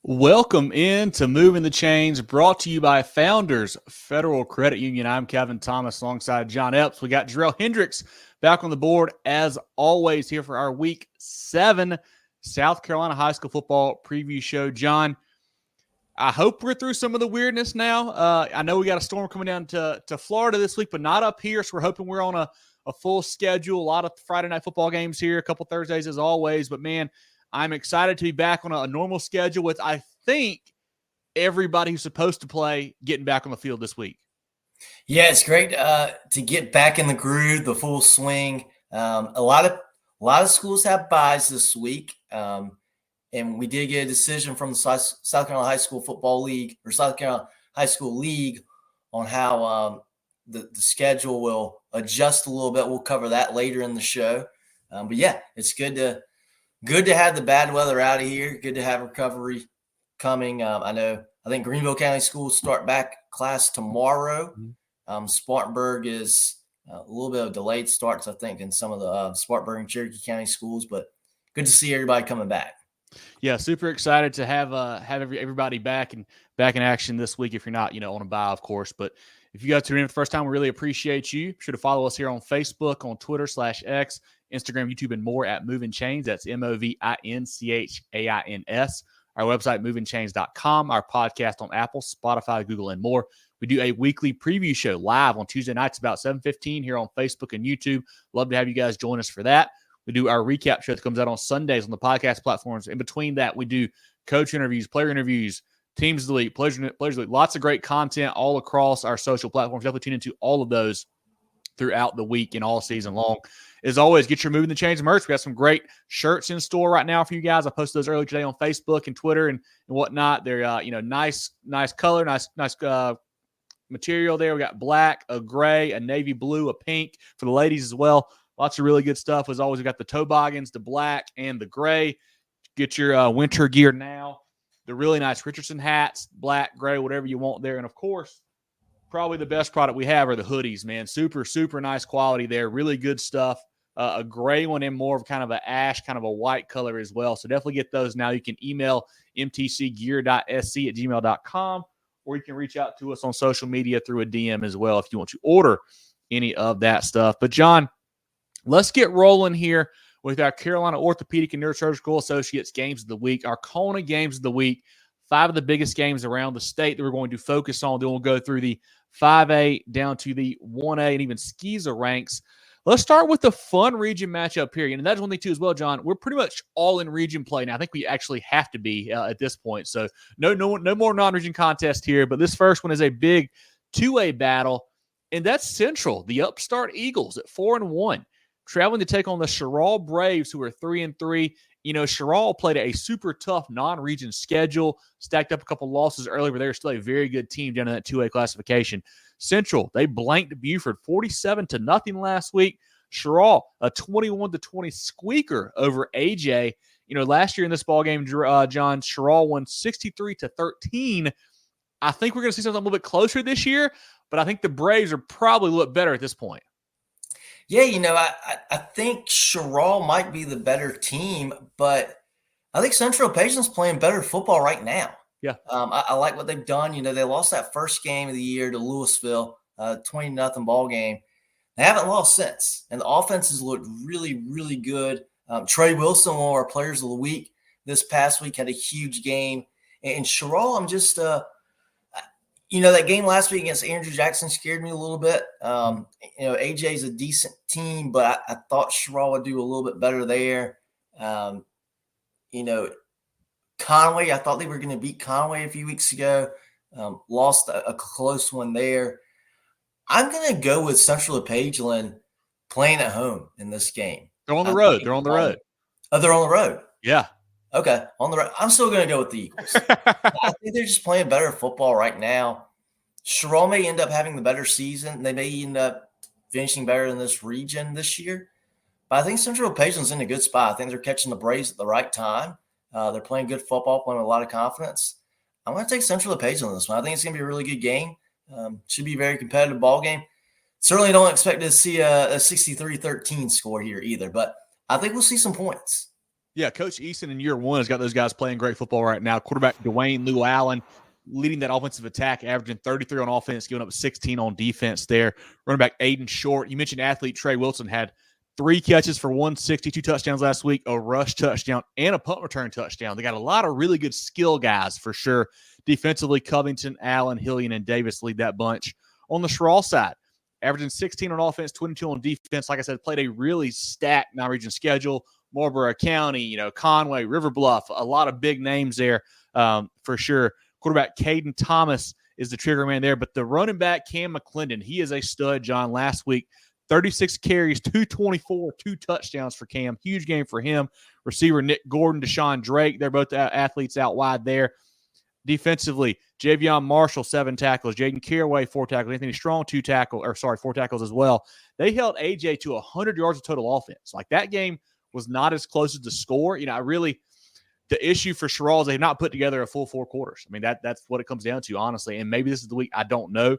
Welcome in to Moving the Chains, brought to you by Founders Federal Credit Union. I'm Kevin Thomas alongside John Epps. We got Jerel Hendricks back on the board, as always, here for our Week 7 South Carolina High School Football Preview Show. John, I hope we're through some of the weirdness now. I know we got a storm coming down to Florida this week, but not up here, so we're hoping we're on a full schedule. A lot of Friday night football games here, a couple Thursdays as always, but man, I'm excited to be back on a normal schedule with, I think, everybody who's supposed to play getting back on the field this week. Yeah, it's great to get back in the groove, the full swing. A lot of schools have byes this week, and we did get a decision from the South Carolina High School Football League or South Carolina High School League on how the schedule will adjust a little bit. We'll cover that later in the show. But yeah, it's good to have the bad weather out of here. Good to have recovery coming. I think Greenville County schools start back class tomorrow. Spartanburg is a little bit of delayed starts, I think, in some of the Spartanburg and Cherokee County schools, but good to see everybody coming back. Yeah, super excited to have everybody back in action this week. If you're not, on a bye, of course, but if you guys tune in for the first time, we really appreciate you. Be sure to follow us here on Facebook, on Twitter /X, Instagram, YouTube, and more at Movin Chains. That's MOVINCHAINS. Our website, movinchains.com. Our podcast on Apple, Spotify, Google, and more. We do a weekly preview show live on Tuesday nights about 7:15 here on Facebook and YouTube. Love to have you guys join us for that. We do our recap show that comes out on Sundays on the podcast platforms. In between that, we do coach interviews, player interviews, Teams of the League, Players League. Lots of great content all across our social platforms. Definitely tune into all of those throughout the week and all season long. As always, get your Moving the Chains merch. We got some great shirts in store right now for you guys. I posted those earlier today on Facebook and Twitter and whatnot. They're nice color, nice material there. We got black, a gray, a navy blue, a pink for the ladies as well. Lots of really good stuff. As always, we got the toboggans, the black and the gray. Get your winter gear now. The really nice Richardson hats, black, gray, whatever you want there. And of course, probably the best product we have are the hoodies, man. Super, super nice quality there. Really good stuff. A gray one and more of kind of an ash, kind of a white color as well. So definitely get those now. You can email mtcgear.sc@gmail.com, or you can reach out to us on social media through a DM as well if you want to order any of that stuff. But John, let's get rolling here with our Carolina Orthopedic and Neurosurgical Associates games of the week, our CONA games of the week, 5 of the biggest games around the state that we're going to focus on. Then we'll go through the 5A down to the 1A and even SCISA ranks. Let's start with the fun region matchup here. And that's one thing, too, as well, John. We're pretty much all in region play now. I think we actually have to be at this point. So no more non-region contest here. But this first one is a big 2A battle, and that's Central, the upstart Eagles at 4-1. Traveling to take on the Cheraw Braves, who are 3-3. Cheraw played a super tough non-region schedule, stacked up a couple losses early, but they're still a very good team down in that 2A classification. Central, they blanked Buford 47-0 last week. Cheraw, a 21-20 squeaker over AJ. Last year in this ballgame, John, Cheraw won 63-13. I think we're going to see something a little bit closer this year, but I think the Braves are probably a little bit better at this point. Yeah, I think Cheraw might be the better team, but I think Central Patient's playing better football right now. Yeah. I like what they've done. They lost that first game of the year to Louisville, 20-0 ball game. They haven't lost since, and the offenses looked really, really good. Trey Wilson, one of our players of the week this past week, had a huge game. And Cheraw, I'm just that game last week against Andrew Jackson scared me a little bit. AJ's a decent team, but I thought Cheraw would do a little bit better there. Conway, I thought they were going to beat Conway a few weeks ago. Lost a close one there. I'm going to go with Central Pageland playing at home in this game. They're on the road. Oh, they're on the road? Yeah. Okay, on the road. I'm still going to go with the Eagles. I think they're just playing better football right now. Cheraw may end up having the better season. They may end up finishing better in this region this year. But I think Central Pageland's in a good spot. I think they're catching the Braves at the right time. They're playing good football, playing with a lot of confidence. I'm going to take Central Pageland in this one. I think it's going to be a really good game. Should be a very competitive ball game. Certainly don't expect to see a 63-13 score here either, but I think we'll see some points. Yeah, Coach Easton in year one has got those guys playing great football right now. Quarterback Dwayne Lou Allen leading that offensive attack, averaging 33 on offense, giving up 16 on defense there. Running back Aiden Short. You mentioned athlete Trey Wilson had 3 catches for 162 touchdowns last week, a rush touchdown, and a punt return touchdown. They got a lot of really good skill guys for sure. Defensively, Covington, Allen, Hillian, and Davis lead that bunch. On the Cheraw side, averaging 16 on offense, 22 on defense. Like I said, played a really stacked non-region schedule. Marlboro County, Conway, River Bluff, a lot of big names there for sure. Quarterback Caden Thomas is the trigger man there, but the running back Cam McClendon, he is a stud, John. Last week, 36 carries, 224, 2 touchdowns for Cam. Huge game for him. Receiver Nick Gordon, Deshaun Drake, they're both athletes out wide there. Defensively, Javion Marshall, 7 tackles. Jaden Caraway, 4 tackles. Anthony Strong, 4 tackles as well. They held AJ to 100 yards of total offense. Like, that game was not as close as the score. The issue for Cheraw is they have not put together a full 4 quarters. I mean, that's what it comes down to, honestly. And maybe this is the week. I don't know.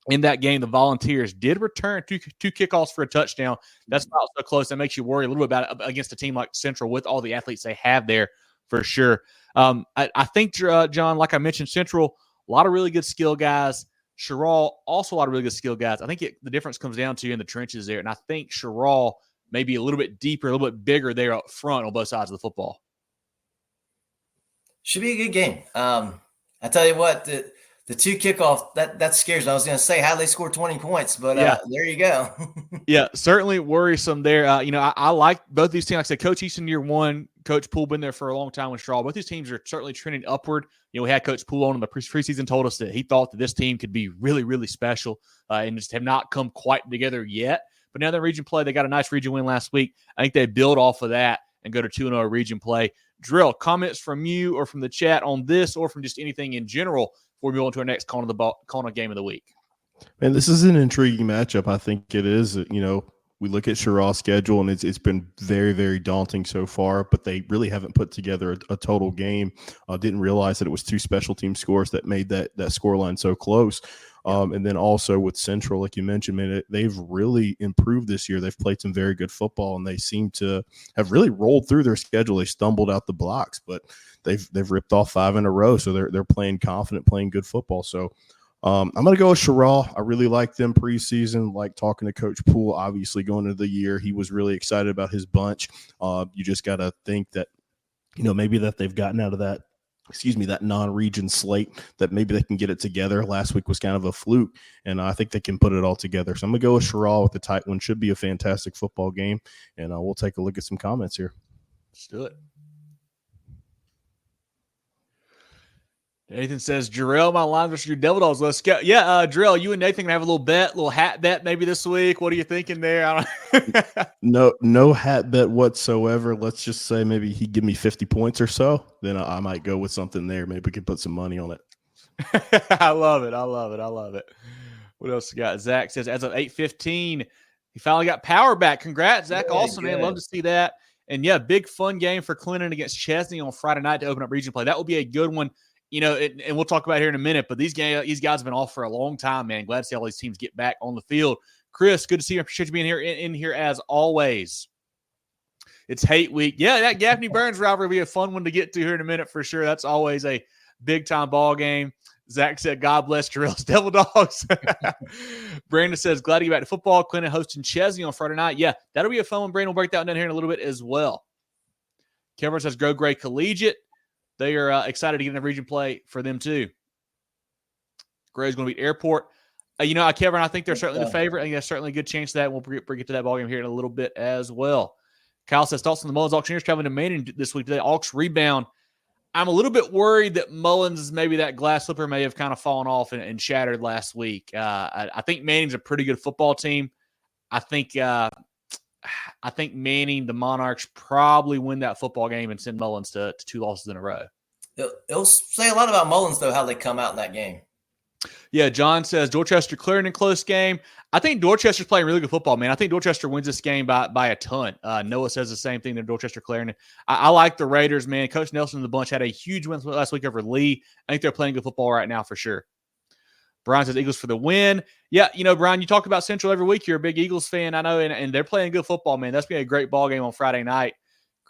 In that game, the Volunteers did return two kickoffs for a touchdown. That's not so close. That makes you worry a little bit about it against a team like Central with all the athletes they have there for sure. I think, John, like I mentioned, Central, a lot of really good skill guys. Cheraw, also a lot of really good skill guys. I think the difference comes down to in the trenches there. And I think Cheraw maybe a little bit deeper, a little bit bigger there up front on both sides of the football. Should be a good game. I tell you what, the 2 kickoff, that scares me. I was going to say, how they score 20 points, but there you go. Yeah, certainly worrisome there. I like both these teams. Like I said, Coach Easton year one, Coach Poole been there for a long time with Cheraw. Both these teams are certainly trending upward. We had Coach Poole on in the preseason, told us that he thought that this team could be really, really special and just have not come quite together yet. But now they're region play. They got a nice region win last week. I think they build off of that and go to 2-0 region play. Jerel, comments from you or from the chat on this or from just anything in general before we go on to our next CONA game of the week? Man, this is an intriguing matchup. I think it is. We look at Cheraw's schedule, and it's been very, very daunting so far, but they really haven't put together a total game. Didn't realize that it was 2 special team scores that made that scoreline so close. And then also with Central, like you mentioned, man, they've really improved this year. They've played some very good football, and they seem to have really rolled through their schedule. They stumbled out the blocks, but they've ripped off 5 in a row. So they're playing confident, playing good football. So I'm going to go with Cheraw. I really like them preseason, like talking to Coach Poole, obviously going into the year. He was really excited about his bunch. You just got to think that, maybe that they've gotten out of that non-region slate, that maybe they can get it together. Last week was kind of a fluke, and I think they can put it all together. So I'm going to go with Cheraw with the tight one. Should be a fantastic football game, and we'll take a look at some comments here. Let's do it. Nathan says, Jerel, my line versus your Devil Dogs. Let's go. Yeah, Jerel, you and Nathan can have a little hat bet maybe this week. What are you thinking there? No hat bet whatsoever. Let's just say maybe he'd give me 50 points or so. Then I might go with something there. Maybe we can put some money on it. I love it. What else we got? Zach says, as of 8:15, he finally got power back. Congrats, Zach. Awesome, man. Love to see that. And, yeah, big fun game for Clinton against Chesney on Friday night to open up region play. That will be a good one. And we'll talk about it here in a minute, but these guys have been off for a long time, man. Glad to see all these teams get back on the field. Chris, good to see you. Appreciate you being here in here as always. It's hate week. Yeah, that Gaffney Burns rivalry will be a fun one to get to here in a minute for sure. That's always a big-time ball game. Zach said, God bless Jerel's Devil Dogs. Brandon says, glad to get back to football. Clinton hosting Chesney on Friday night. Yeah, that'll be a fun one. Brandon will break that one down here in a little bit as well. Kevin says, go Gray Collegiate. They are excited to get in the region play for them too. Gray's going to beat Airport. Kevin, I think they're certainly the favorite. I think that's certainly a good chance of that. We'll get to that ballgame here in a little bit as well. Kyle says, thoughts on the Mullins Auctioneers traveling to Manning this week today. Auction rebound. I'm a little bit worried that Mullins, maybe that glass slipper may have kind of fallen off and shattered last week. I think Manning's a pretty good football team. I think Manning, the Monarchs, probably win that football game and send Mullins to 2 losses in a row. It'll say a lot about Mullins, though, how they come out in that game. Yeah, John says Dorchester-Clarendon close game. I think Dorchester's playing really good football, man. I think Dorchester wins this game by a ton. Noah says the same thing to Dorchester-Clarendon. I like the Raiders, man. Coach Nelson and the bunch had a huge win last week over Lee. I think they're playing good football right now for sure. Brian says Eagles for the win. Yeah, Brian, you talk about Central every week. You're a big Eagles fan, I know, and they're playing good football, man. That's going to be a great ball game on Friday night.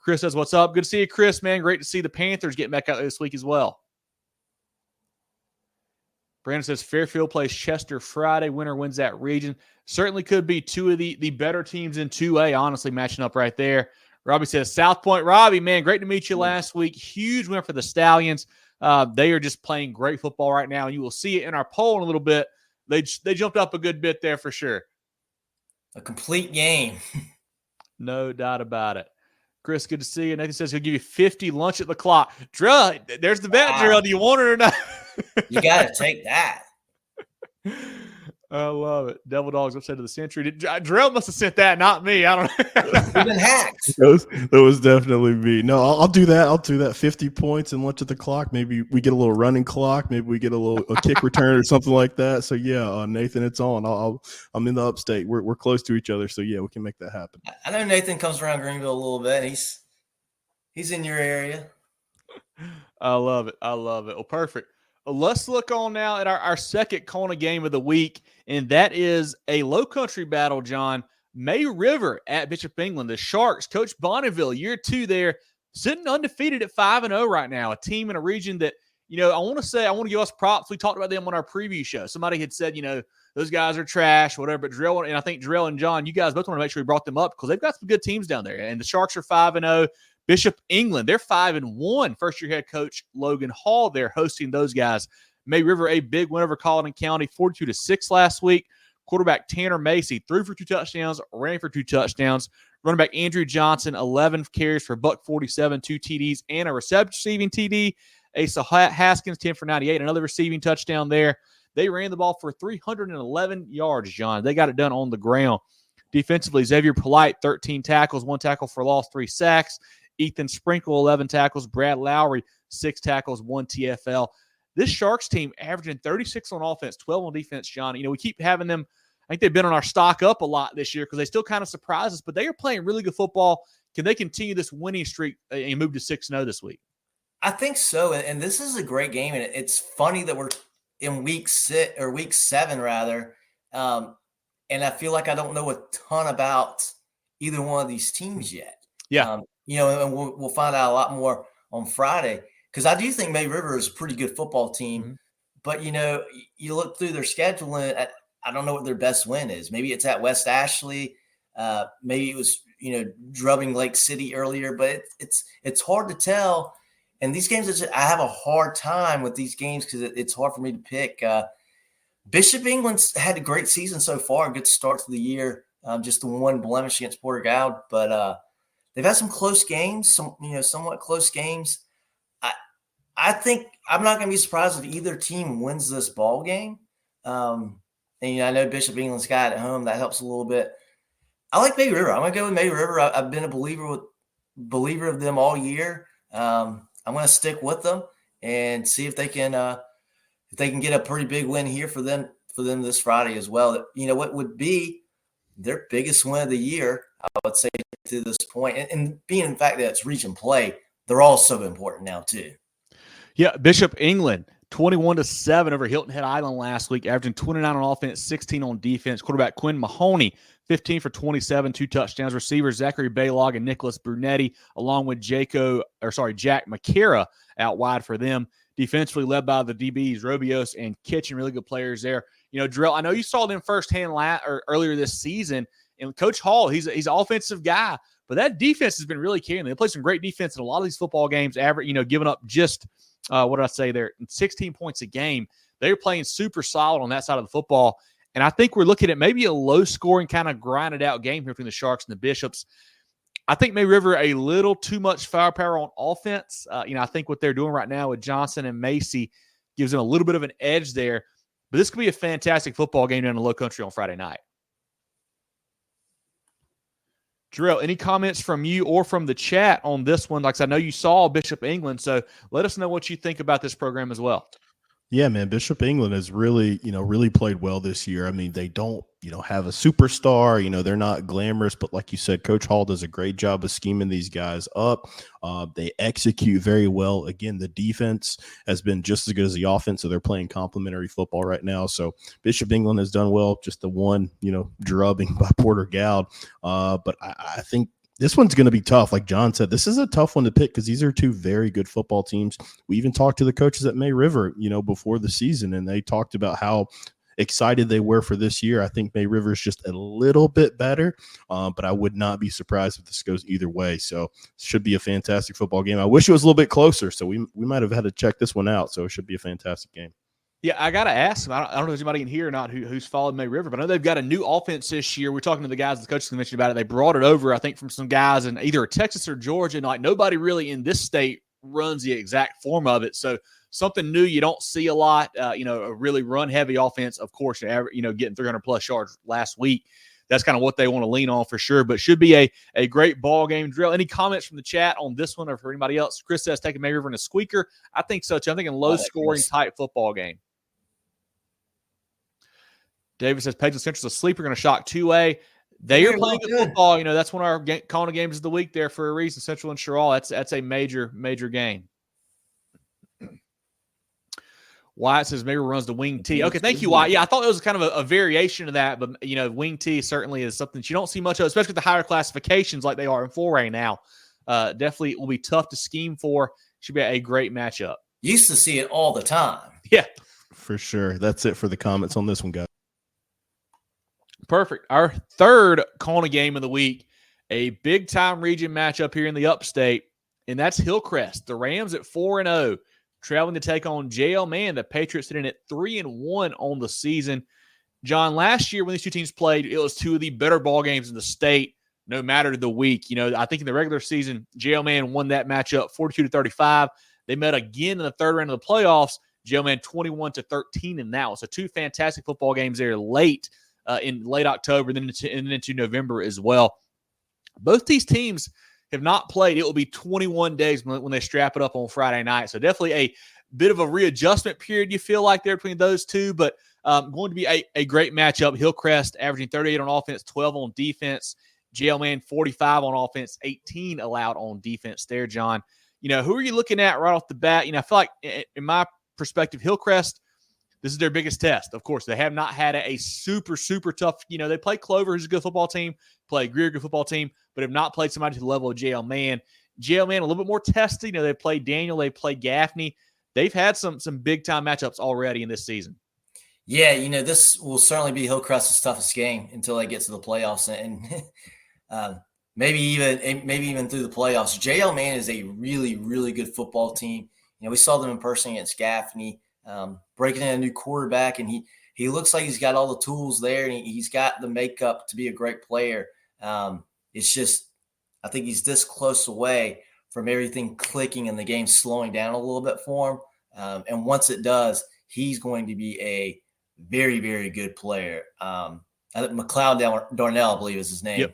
Chris says, what's up? Good to see you, Chris, man. Great to see the Panthers getting back out this week as well. Brandon says Fairfield plays Chester Friday. Winner wins that region. Certainly could be two of the better teams in 2A, honestly, matching up right there. Robbie says, South Point. Robbie, man, great to meet you last week. Huge win for the Stallions. They are just playing great football right now, and you will see it in our poll in a little bit. They jumped up a good bit there for sure. A complete game. No doubt about it. Chris, good to see you. Nathan says he'll give you 50 lunch at the clock. Jerel, there's the bet, Jerel. Do you want it or not? You got to take that. I love it. Devil Dogs upset to the century. Jerel must have sent that, not me. I don't know. We've been hacked. That was definitely me. No, I'll do that. I'll do that. 50 points and lunch at the clock. Maybe we get a little running clock. Maybe we get a kick return or something like that. So yeah, Nathan, it's on. I'm in the upstate. We're close to each other. So yeah, we can make that happen. I know Nathan comes around Greenville a little bit. He's in your area. I love it. Well, perfect. Let's look on now at our second CONA game of the week, and that is a low country battle, John. May River at Bishop England. The Sharks, Coach Bonneville, year 2 there, sitting undefeated at 5-0 right now. A team in a region that, I want to give us props. We talked about them on our preview show. Somebody had said, those guys are trash, whatever. But Jerel, and I think Jerel and John, you guys both want to make sure we brought them up because they've got some good teams down there. And the Sharks are 5-0. Bishop England, they're 5-1. First-year head coach Logan Hall there hosting those guys. May River, a big win over Colleton County, 42-6 last week. Quarterback Tanner Macy threw for 2 touchdowns, ran for 2 touchdowns. Running back Andrew Johnson, 11 carries for $147, 2 TDs, and a receiving TD. Asa Haskins, 10 for 98, another receiving touchdown there. They ran the ball for 311 yards, John. They got it done on the ground. Defensively, Xavier Polite, 13 tackles, 1 tackle for loss, 3 sacks. Ethan Sprinkle, 11 tackles. Brad Lowry, 6 tackles, 1 TFL. This Sharks team averaging 36 on offense, 12 on defense, John. We keep having them. I think they've been on our stock up a lot this year because they still kind of surprise us, but they are playing really good football. Can they continue this winning streak and move to 6-0 this week? I think so. And this is a great game. And it's funny that we're in week 7 rather. And I feel like I don't know a ton about either one of these teams yet. Yeah. And we'll find out a lot more on Friday because I do think May River is a pretty good football team. Mm-hmm. But, you look through their schedule and I don't know what their best win is. Maybe it's at West Ashley. Maybe it was, drubbing Lake City earlier. But it's hard to tell. And these games, I have a hard time with these games because it's hard for me to pick. Bishop England's had a great season so far, a good start to the year. Just the one blemish against Porter-Gaud, but they've had some close games, somewhat close games. I think I'm not going to be surprised if either team wins this ball game. And I know Bishop England's got it at home. That helps a little bit. I like May River. I'm going to go with May River. I've been a believer of them all year. I'm going to stick with them and see if they can get a pretty big win here for them this Friday as well. What would be their biggest win of the year, I would say, to this point. And being the fact that it's region play, they're all so important now too. Yeah, Bishop England, 21-7 over Hilton Head Island last week, averaging 29 on offense, 16 on defense. Quarterback Quinn Mahoney, 15 for 27, 2 touchdowns. Receivers Zachary Baylog and Nicholas Brunetti, along with Jack McCara out wide for them. Defensively led by the DBs, Robios and Kitchen, really good players there. Jerel, I know you saw them firsthand earlier this season, and Coach Hall, he's an offensive guy, but that defense has been really carrying them. They play some great defense in a lot of these football games, giving up just, 16 points a game. They're playing super solid on that side of the football, and I think we're looking at maybe a low-scoring kind of grinded-out game here between the Sharks and the Bishops. I think May River a little too much firepower on offense. I think what they're doing right now with Johnson and Macy gives them a little bit of an edge there. But this could be a fantastic football game down in the Low Country on Friday night. Jerel, any comments from you or from the chat on this one? Like I said, I know you saw Bishop England, so let us know what you think about this program as well. Yeah, man, Bishop England has really played well this year. I mean, they don't, have a superstar, they're not glamorous, but like you said, Coach Hall does a great job of scheming these guys up. They execute very well. Again, the defense has been just as good as the offense, so they're playing complementary football right now. So Bishop England has done well, just the one, drubbing by Porter-Gaud. But I think This one's going to be tough. Like John said, this is a tough one to pick because these are two very good football teams. We even talked to the coaches at May River, before the season, and they talked about how excited they were for this year. I think May River is just a little bit better, but I would not be surprised if this goes either way. So it should be a fantastic football game. I wish it was a little bit closer, so we might have had to check this one out. So it should be a fantastic game. Yeah, I got to ask. I don't know if there's anybody in here or not who's followed May River, but I know they've got a new offense this year. We're talking to the guys, the coaches mentioned about it. They brought it over, I think, from some guys in either Texas or Georgia. And like nobody really in this state runs the exact form of it. So something new you don't see a lot. A really run-heavy offense, of course, getting 300-plus yards last week. That's kind of what they want to lean on for sure, but should be a great ball game. Jerel, any comments from the chat on this one or for anybody else? Chris says taking May River in a squeaker. I think so, too. I'm thinking low-scoring, tight football game. David says Pageland Central's a sleeper, going to shock 2A. They are playing good football. That's one of our CONA games of the week there for a reason. Central and Cheraw. That's a major, major game. Wyatt says maybe runs the wing T. Okay, thank you, Wyatt. Yeah, I thought it was kind of a variation of that, but wing T certainly is something that you don't see much of, especially with the higher classifications like they are in 4A now. Definitely will be tough to scheme for. Should be a great matchup. Used to see it all the time. Yeah, for sure. That's it for the comments on this one, guys. Perfect. Our third CONA game of the week, a big-time region matchup here in the upstate, and that's Hillcrest. The Rams at 4-0, traveling to take on JL Mann. The Patriots sitting at 3-1 on the season. John, last year when these two teams played, it was two of the better ball games in the state, no matter the week. I think in the regular season, JL Mann won that matchup 42-35. They met again in the third round of the playoffs. JL Mann 21-13 in that one. So two fantastic football games there in late October, and then into November as well. Both these teams have not played. It will be 21 days when they strap it up on Friday night. So definitely a bit of a readjustment period you feel like there between those two, but going to be a great matchup. Hillcrest averaging 38 on offense, 12 on defense. JL Mann 45 on offense, 18 allowed on defense there, John. Who are you looking at right off the bat? I feel like in my perspective, Hillcrest, this is their biggest test. Of course, they have not had a super, super tough, they play Clover, who's a good football team, play Greer, good football team, but have not played somebody to the level of JL Mann. JL Mann, a little bit more tested. They played Daniel, they played Gaffney. They've had some big-time matchups already in this season. Yeah, this will certainly be Hillcrest's toughest game until they get to the playoffs. And maybe even through the playoffs. JL Mann is a really, really good football team. We saw them in person against Gaffney. Breaking in a new quarterback, and he looks like he's got all the tools there, and he's got the makeup to be a great player. It's just I think he's this close away from everything clicking and the game slowing down a little bit for him. And once it does, he's going to be a very, very good player. I think McLeod Darnell, I believe is his name.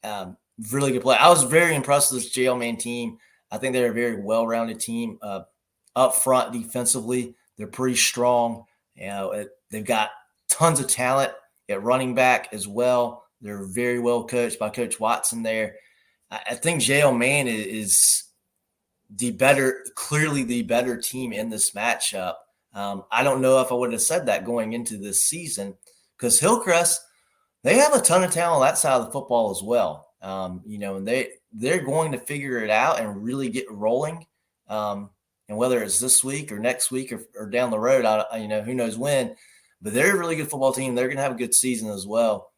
Yep. Really good player. I was very impressed with this JL Mann team. I think they're a very well-rounded team up front defensively. They're pretty strong. They've got tons of talent at running back as well. They're very well coached by Coach Watson there. I think JL Mann is clearly the better team in this matchup. I don't know if I would have said that going into this season because Hillcrest, they have a ton of talent on that side of the football as well. And they're going to figure it out and really get rolling. And whether it's this week or next week or down the road, who knows when, but they're a really good football team. They're going to have a good season as well.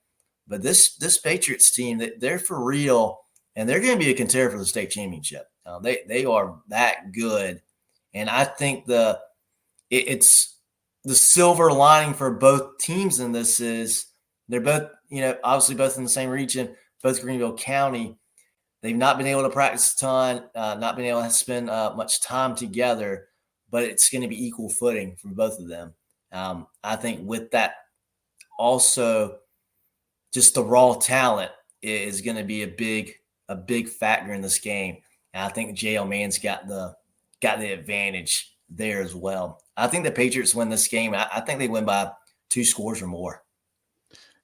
But this Patriots team, they're for real, and they're going to be a contender for the state championship. They are that good. And I think it's the silver lining for both teams in this is they're both, obviously both in the same region, both Greenville County. They've not been able to practice a ton, not been able to spend much time together, but it's going to be equal footing for both of them. I think with that, also just the raw talent is going to be a big factor in this game. And I think JL Mann's got the advantage there as well. I think the Patriots win this game. I think they win by 2 scores or more.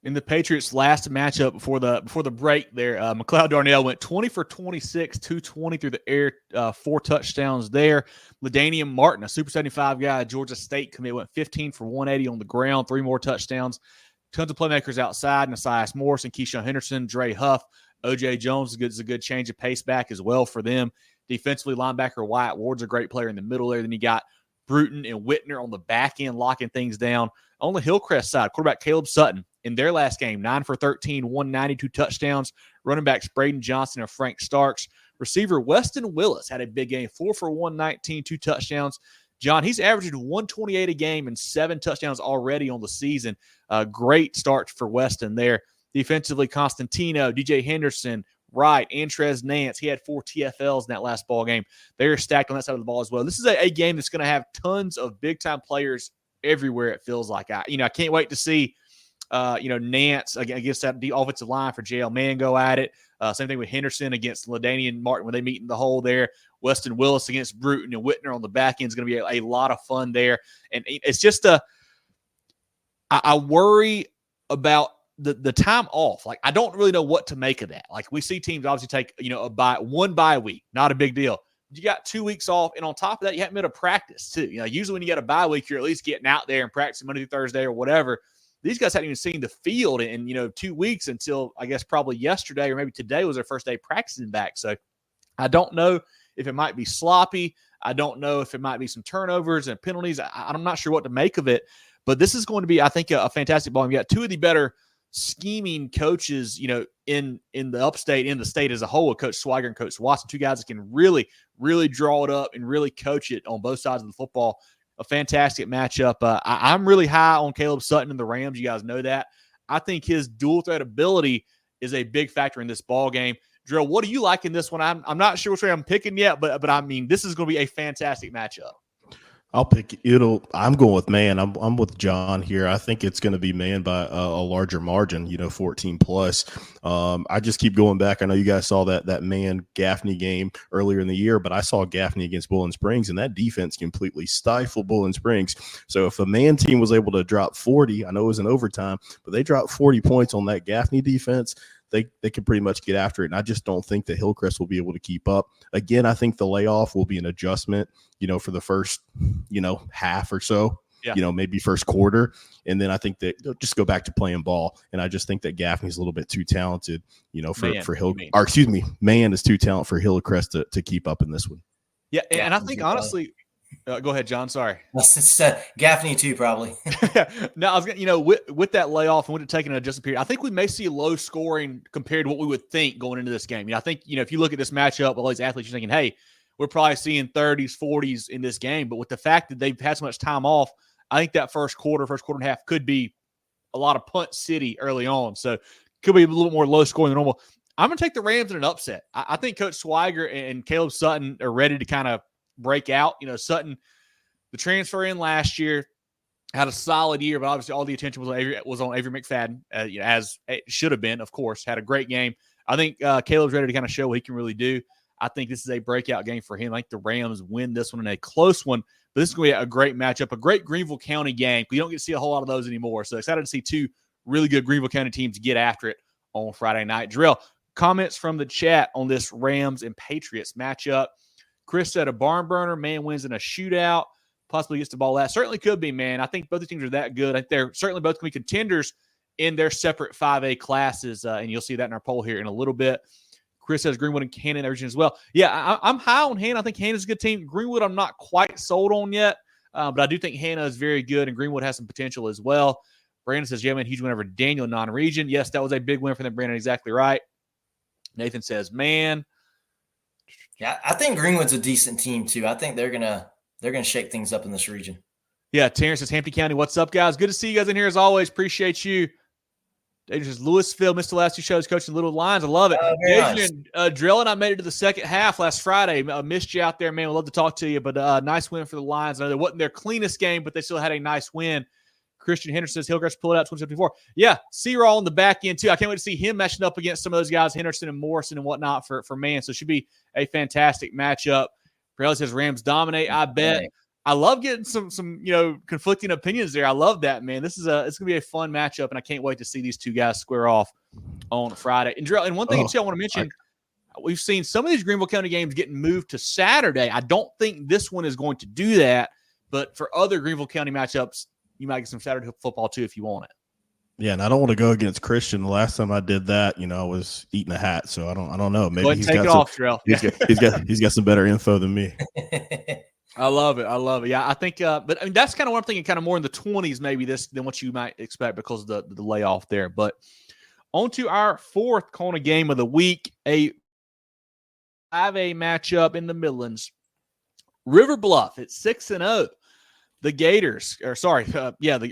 In the Patriots' last matchup before the break there, McLeod Darnell went 20 for 26, 220 through the air, 4 touchdowns there. LaDainian Martin, a Super 75 guy, Georgia State commit, went 15 for 180 on the ground, 3 more touchdowns. Tons of playmakers outside, Nasias Morrison, Keyshawn Henderson, Dre Huff, O.J. Jones is a good change of pace back as well for them. Defensively, linebacker Wyatt Ward's a great player in the middle there. Then you got Bruton and Whitner on the back end locking things down. On the Hillcrest side, quarterback Caleb Sutton in their last game, 9 for 13, 192 touchdowns. Running backs Braden Johnson and Frank Starks. Receiver Weston Willis had a big game, 4 for 119, 2 touchdowns. John, he's averaging 128 a game and 7 touchdowns already on the season. Great start for Weston there. Defensively, Constantino, DJ Henderson, Wright, Antrez Nance. He had 4 TFLs in that last ball game. They're stacked on that side of the ball as well. This is a game that's going to have tons of big-time players everywhere, it feels like. I can't wait to see, Nance against that offensive line for JL Mann go at it. Same thing with Henderson against LaDainian Martin when they meet in the hole there. Weston Willis against Bruton and Whitner on the back end is going to be a lot of fun there. And it's just I worry about the time off. Like, I don't really know what to make of that. Like, we see teams obviously take, one bye week, not a big deal. You got 2 weeks off, and on top of that, you haven't been to practice too. Usually when you got a bye week, you're at least getting out there and practicing Monday through Thursday or whatever. These guys hadn't even seen the field in 2 weeks until I guess probably yesterday or maybe today was their first day practicing back. So I don't know if it might be sloppy. I don't know if it might be some turnovers and penalties. I'm not sure what to make of it. But this is going to be, I think, a fantastic ball. You got 2 of the better scheming coaches, in the upstate, in the state as a whole, with Coach Swiger and Coach Watson, 2 guys that can really, really draw it up and really coach it on both sides of the football. A fantastic matchup. I'm really high on Caleb Sutton and the Rams. You guys know that. I think his dual threat ability is a big factor in this ball game. Jerel, what do you like in this one? I'm not sure which way I'm picking yet, but I mean, this is going to be a fantastic matchup. I'll pick I'm going with man. I'm with John here. I think it's going to be man by a larger margin, 14 plus. I just keep going back. I know you guys saw that man Gaffney game earlier in the year, but I saw Gaffney against Bowling Springs, and that defense completely stifled Bowling Springs. So if a man team was able to drop 40, I know it was in overtime, but they dropped 40 points on that Gaffney defense, they can pretty much get after it. And I just don't think that Hillcrest will be able to keep up. Again, I think the layoff will be an adjustment, for the first, half or so, maybe first quarter. And then I think that they'll just go back to playing ball. And I just think that Gaffney's a little bit too talented, for Man is too talented for Hillcrest to keep up in this one. Yeah. And I think honestly, go ahead, John. Sorry. It's Gaffney too, probably. No, I was going with that layoff and with it taking an adjustment period, I think we may see low scoring compared to what we would think going into this game. I think, if you look at this matchup with all these athletes, you're thinking, hey, we're probably seeing 30s, 40s in this game. But with the fact that they've had so much time off, I think that first quarter and a half could be a lot of punt city early on. So could be a little more low scoring than normal. I'm going to take the Rams in an upset. I think Coach Swiger and Caleb Sutton are ready to kind of break out. Sutton, the transfer in last year, had a solid year, but obviously all the attention was on Avery McFadden, as it should have been, of course. Had a great game. I think Caleb's ready to kind of show what he can really do. I think this is a breakout game for him. I think the Rams win this one in a close one, but this is going to be a great matchup, a great Greenville County game. We don't get to see a whole lot of those anymore, so excited to see 2 really good Greenville County teams get after it on Friday night. Jerel, comments from the chat on this Rams and Patriots matchup. Chris said a barn burner, man wins in a shootout, possibly gets the ball last. Certainly could be, man. I think both the teams are that good. I think they're certainly both going to be contenders in their separate 5A classes, and you'll see that in our poll here in a little bit. Chris says Greenwood and Cannon everything as well. Yeah, I'm high on Hannah. I think Hannah's a good team. Greenwood I'm not quite sold on yet, but I do think Hannah is very good, and Greenwood has some potential as well. Brandon says, yeah, man, huge win over Daniel non-region. Yes, that was a big win for them, Brandon. Exactly right. Nathan says, man. Yeah, I think Greenwood's a decent team too. I think they're gonna shake things up in this region. Yeah, Terrence says Hampton County. What's up, guys? Good to see you guys in here as always. Appreciate you. David says Louisville missed the last 2 shows coaching Little Lions. I love it. Adrian, nice. Jerel and I made it to the second half last Friday. Missed you out there, man. We'd love to talk to you, but nice win for the Lions. I know it wasn't their cleanest game, but they still had a nice win. Christian Henderson says Hillcrest pulled out 2074. Yeah, Cheraw on the back end too. I can't wait to see him matching up against some of those guys, Henderson and Morrison and whatnot for man. So it should be a fantastic matchup. Pirelli says Rams dominate. I bet. Right. I love getting some conflicting opinions there. I love that, man. It's gonna be a fun matchup, and I can't wait to see these 2 guys square off on Friday. And Jerel, and one thing too I want to mention, we've seen some of these Greenville County games getting moved to Saturday. I don't think this one is going to do that, but for other Greenville County matchups, you might get some Saturday football too if you want it. Yeah, and I don't want to go against Christian. The last time I did that, I was eating a hat, so I don't know. Maybe Go ahead and take it off, Jerel. He's got some better info than me. I love it. Yeah, I think, but I mean, that's kind of what I'm thinking, kind of more in the 20s maybe than what you might expect because of the layoff there. But on to our fourth CONA game of the week, a 5A matchup in the Midlands. River Bluff at 6-0. The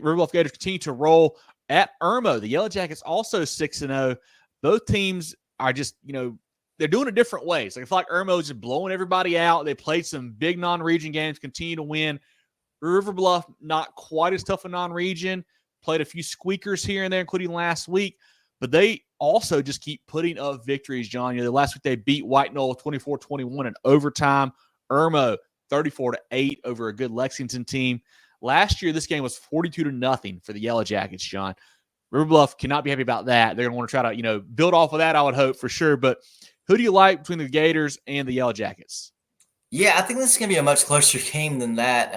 River Bluff Gators continue to roll at Irmo. The Yellow Jackets also 6-0. Both teams are just, they're doing it different ways. Like, I feel like Irmo is just blowing everybody out. They played some big non-region games, continue to win. River Bluff, not quite as tough a non-region. Played a few squeakers here and there, including last week. But they also just keep putting up victories, John. Last week they beat White Knoll 24-21 in overtime. Irmo 34-8 over a good Lexington team. Last year, this game was 42-0 for the Yellow Jackets, John. River Bluff cannot be happy about that. They're going to want to try to, build off of that, I would hope, for sure. But who do you like between the Gators and the Yellow Jackets? Yeah, I think this is going to be a much closer game than that.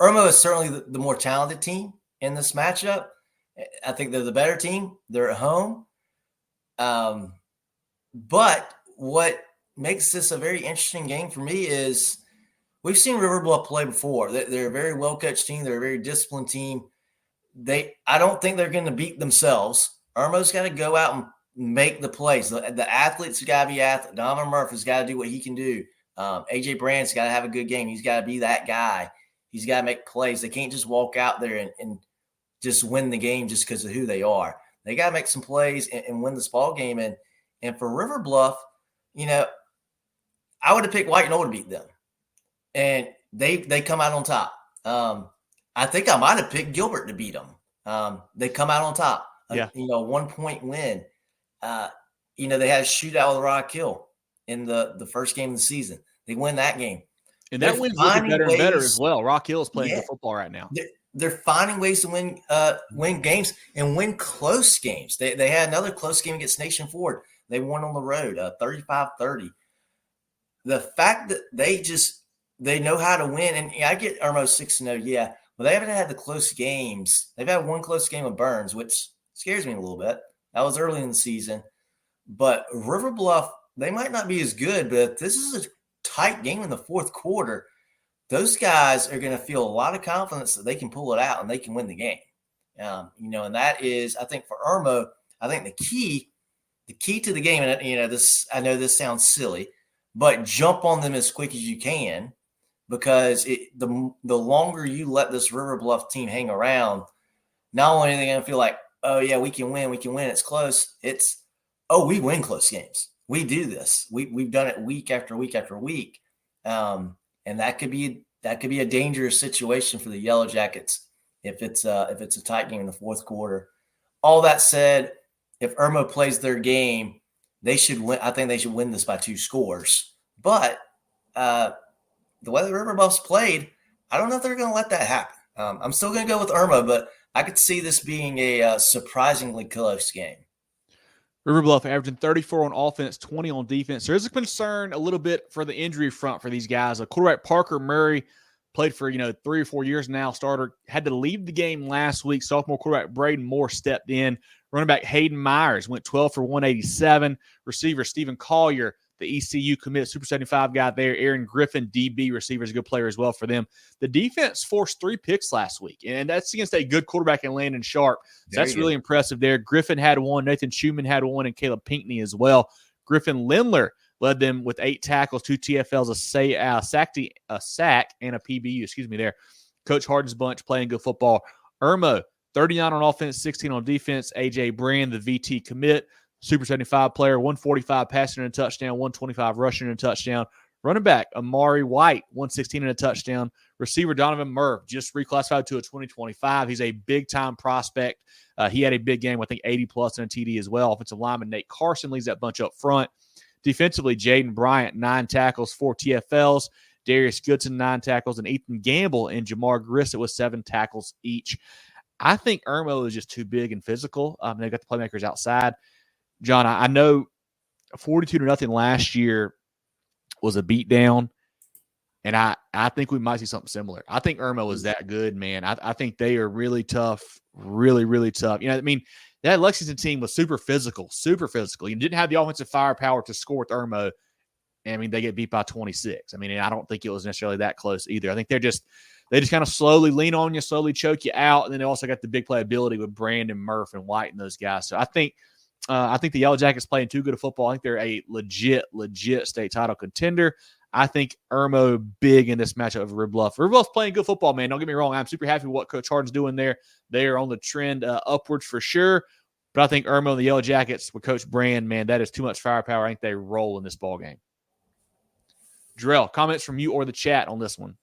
Irmo is certainly the more talented team in this matchup. I think they're the better team. They're at home. But what makes this a very interesting game for me is we've seen River Bluff play before. They're a very well-coached team. They're a very disciplined team. I don't think they're going to beat themselves. Irmo's got to go out and make the plays. The athletes got to be athletes. Donovan Murphy's got to do what he can do. AJ Brand's got to have a good game. He's got to be that guy. He's got to make plays. They can't just walk out there and just win the game just because of who they are. They got to make some plays and win this ball game. And for River Bluff, I would have picked White Knoll to beat them. And they come out on top. I think I might have picked Gilbert to beat them. They come out on top. Yeah. 1-point win. They had a shootout with Rock Hill in the first game of the season. They win that game. And that win's looking better and better as well. Rock Hill is playing good football right now. They're finding ways to win games and win close games. They had another close game against Nation Ford. They won on the road, 35-30. The fact that they know how to win, and I get Irmo 6-0, but they haven't had the close games. They've had one close game of Burns, which scares me a little bit. That was early in the season. But River Bluff, they might not be as good, but this is a tight game in the fourth quarter. Those guys are going to feel a lot of confidence that they can pull it out and they can win the game. And that is, I think for Irmo, I think the key to the game, and this, I know this sounds silly, but jump on them as quick as you can, because the longer you let this River Bluff team hang around, not only are they going to feel like, oh yeah, we can win, it's close. It's, oh, we win close games. We do this. We've done it week after week after week. And that could be a dangerous situation for the Yellow Jackets if it's a tight game in the fourth quarter. All that said, if Irmo plays their game, they should win. I think they should win this by 2 scores. But the way the River Buffs played, I don't know if they're going to let that happen. I'm still going to go with Irmo, but I could see this being a surprisingly close game. River Bluff averaging 34 on offense, 20 on defense. There is a concern a little bit for the injury front for these guys. Quarterback Parker Murray played for 3 or 4 years now. Starter had to leave the game last week. Sophomore quarterback Braden Moore stepped in. Running back Hayden Myers went 12 for 187. Receiver Stephen Collier, the ECU commit, Super 75 guy there. Aaron Griffin, DB receiver, is a good player as well for them. The defense forced 3 picks last week, and that's against a good quarterback in Landon Sharp. So that's really impressive there. Griffin had 1, Nathan Schumann had 1, and Caleb Pinckney as well. Griffin Lindler led them with 8 tackles, 2 TFLs, a sack, and a PBU. There. Coach Harden's bunch playing good football. Irmo, 39 on offense, 16 on defense. AJ Brand, the VT commit, Super 75 player, 145 passing and a touchdown, 125 rushing and a touchdown. Running back Amari White, 116 and a touchdown. Receiver Donovan Murph, just reclassified to a 2025. He's a big-time prospect. He had a big game, I think 80-plus and a TD as well. Offensive lineman Nate Carson leads that bunch up front. Defensively, Jaden Bryant, 9 tackles, 4 TFLs. Darius Goodson, 9 tackles, and Ethan Gamble and Jamar Grissett with 7 tackles each. I think Irmo is just too big and physical. They got the playmakers outside. John, I know 42-0 last year was a beatdown. And I think we might see something similar. I think Irmo is that good, man. I think they are really tough, really, really tough. You know, I mean, that Lexington team was super physical, super physical. You didn't have the offensive firepower to score with Irmo. I mean, they get beat by 26. I mean, I don't think it was necessarily that close either. I think they just kind of slowly lean on you, slowly choke you out, and then they also got the big playability with Brandon, Murph, and White and those guys. So I think the Yellow Jackets playing too good of football. I think they're a legit state title contender. I think Irmo big in this matchup of River Bluff. River Bluff playing good football, man. Don't get me wrong. I'm super happy with what Coach Harden's doing there. They are on the trend upwards for sure. But I think Irmo and the Yellow Jackets with Coach Brand, man, that is too much firepower. I think they roll in this ball game. Jerel, comments from you or the chat on this one?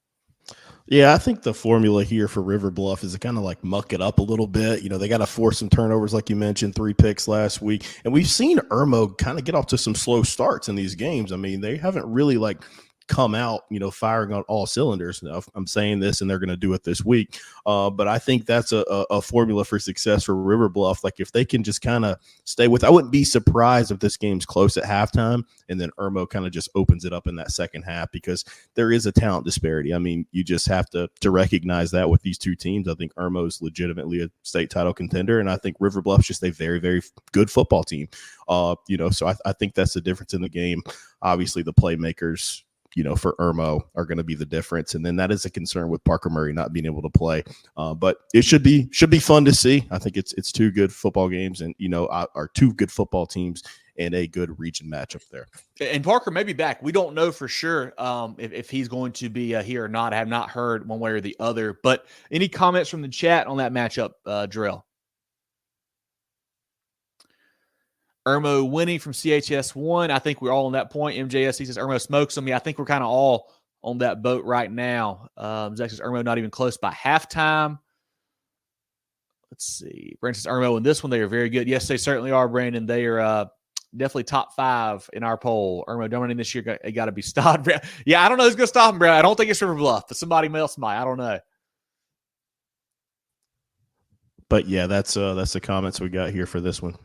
Yeah, I think the formula here for River Bluff is to kind of like muck it up a little bit. You know, they got to force some turnovers, like you mentioned, 3 picks last week. And we've seen Irmo kind of get off to some slow starts in these games. I mean, they haven't really like come out, you know, firing on all cylinders. Now, I'm saying this and they're going to do it this week. But I think that's a formula for success for River Bluff. Like if they can just kind of stay with, I wouldn't be surprised if this game's close at halftime and then Irmo kind of just opens it up in that second half, because there is a talent disparity. I mean, you just have to recognize that with these two teams. I think Irmo is legitimately a state title contender, and I think River Bluff's just a very, very good football team. You know, so I think that's the difference in the game. Obviously, the playmakers, you know, for Irmo are going to be the difference. And then that is a concern with Parker Murray not being able to play. But it should be fun to see. I think it's 2 good football games and, you know, are 2 good football teams and a good region matchup there. And Parker may be back. We don't know for sure if he's going to be here or not. I have not heard one way or the other. But any comments from the chat on that matchup, Jerel? Irmo winning from CHS1. I think we're all on that point. MJSC says Irmo smokes them. Yeah, I think we're kind of all on that boat right now. Zach says Irmo not even close by halftime. Let's see. Brandon says Irmo in this one, they are very good. Yes, they certainly are, Brandon. They are definitely top 5 in our poll. Irmo dominating this year. They got to be stopped. Yeah, I don't know who's going to stop him, Brad. I don't think it's River Bluff, but somebody else might. I don't know. But yeah, that's the comments we got here for this one.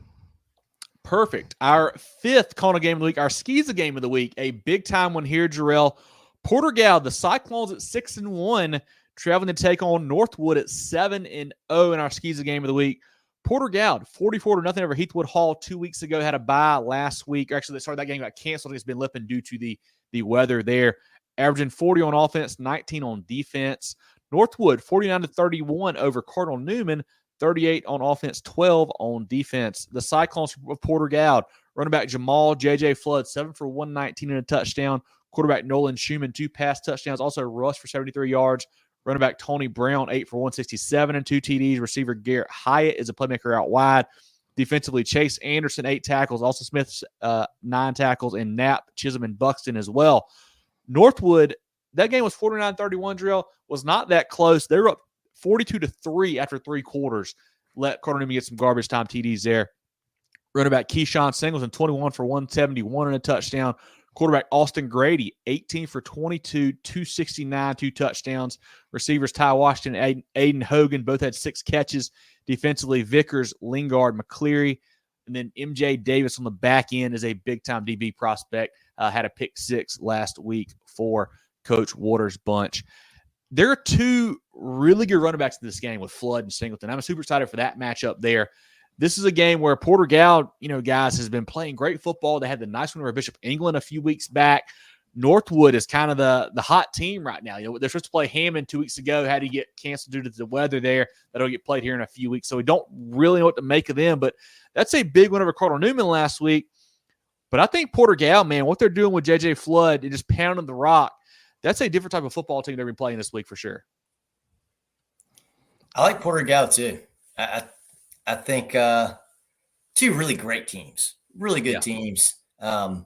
Perfect. Our 5th CONA game of the week, our SCISA game of the week, a big-time one here, Jerel. Porter-Gaud, the Cyclones at 6-1, traveling to take on Northwood at 7-0 in our SCISA game of the week. Porter-Gaud, 44-0 over Heathwood Hall 2 weeks ago, had a bye last week. Actually, they started that game, got canceled. It's been lipping due to the weather there. Averaging 40 on offense, 19 on defense. Northwood, 49-31 over Cardinal Newman, 38 on offense, 12 on defense. The Cyclones of Porter-Gaud, running back Jamal J.J. Flood, 7 for 119 and a touchdown. Quarterback Nolan Schumann, 2 pass touchdowns, also rushed for 73 yards. Running back Tony Brown, 8 for 167 and 2 TDs. Receiver Garrett Hyatt is a playmaker out wide. Defensively, Chase Anderson, 8 tackles. Also Smith, 9 tackles. And Knapp, Chisholm, and Buxton as well. Northwood, that game was 49-31, Jerel, was not that close. They were up 42-3 after 3 quarters. Let Cardinal Newman get some garbage time TDs there. Running back Keyshawn Singleton, 21 for 171 and a touchdown. Quarterback Austin Grady, 18 for 22, 269, 2 touchdowns. Receivers Ty Washington and Aiden Hogan both had 6 catches. Defensively, Vickers, Lingard, McCleary, and then MJ Davis on the back end is a big-time DB prospect. Had a pick 6 last week for Coach Waters' bunch. There are 2 really good running backs in this game with Flood and Singleton. I'm super excited for that matchup there. This is a game where Porter-Gaud, you know, guys, has been playing great football. They had the nice win over Bishop England a few weeks back. Northwood is kind of the hot team right now. You know, they're supposed to play Hammond 2 weeks ago. Had to get canceled due to the weather there. That'll get played here in a few weeks. So we don't really know what to make of them. But that's a big win over Cardinal Newman last week. But I think Porter-Gaud, man, what they're doing with J.J. Flood and just pounding the rock, that's a different type of football team they've been playing this week for sure. I like Porter-Gaud too. I think 2 really great teams, really good teams. I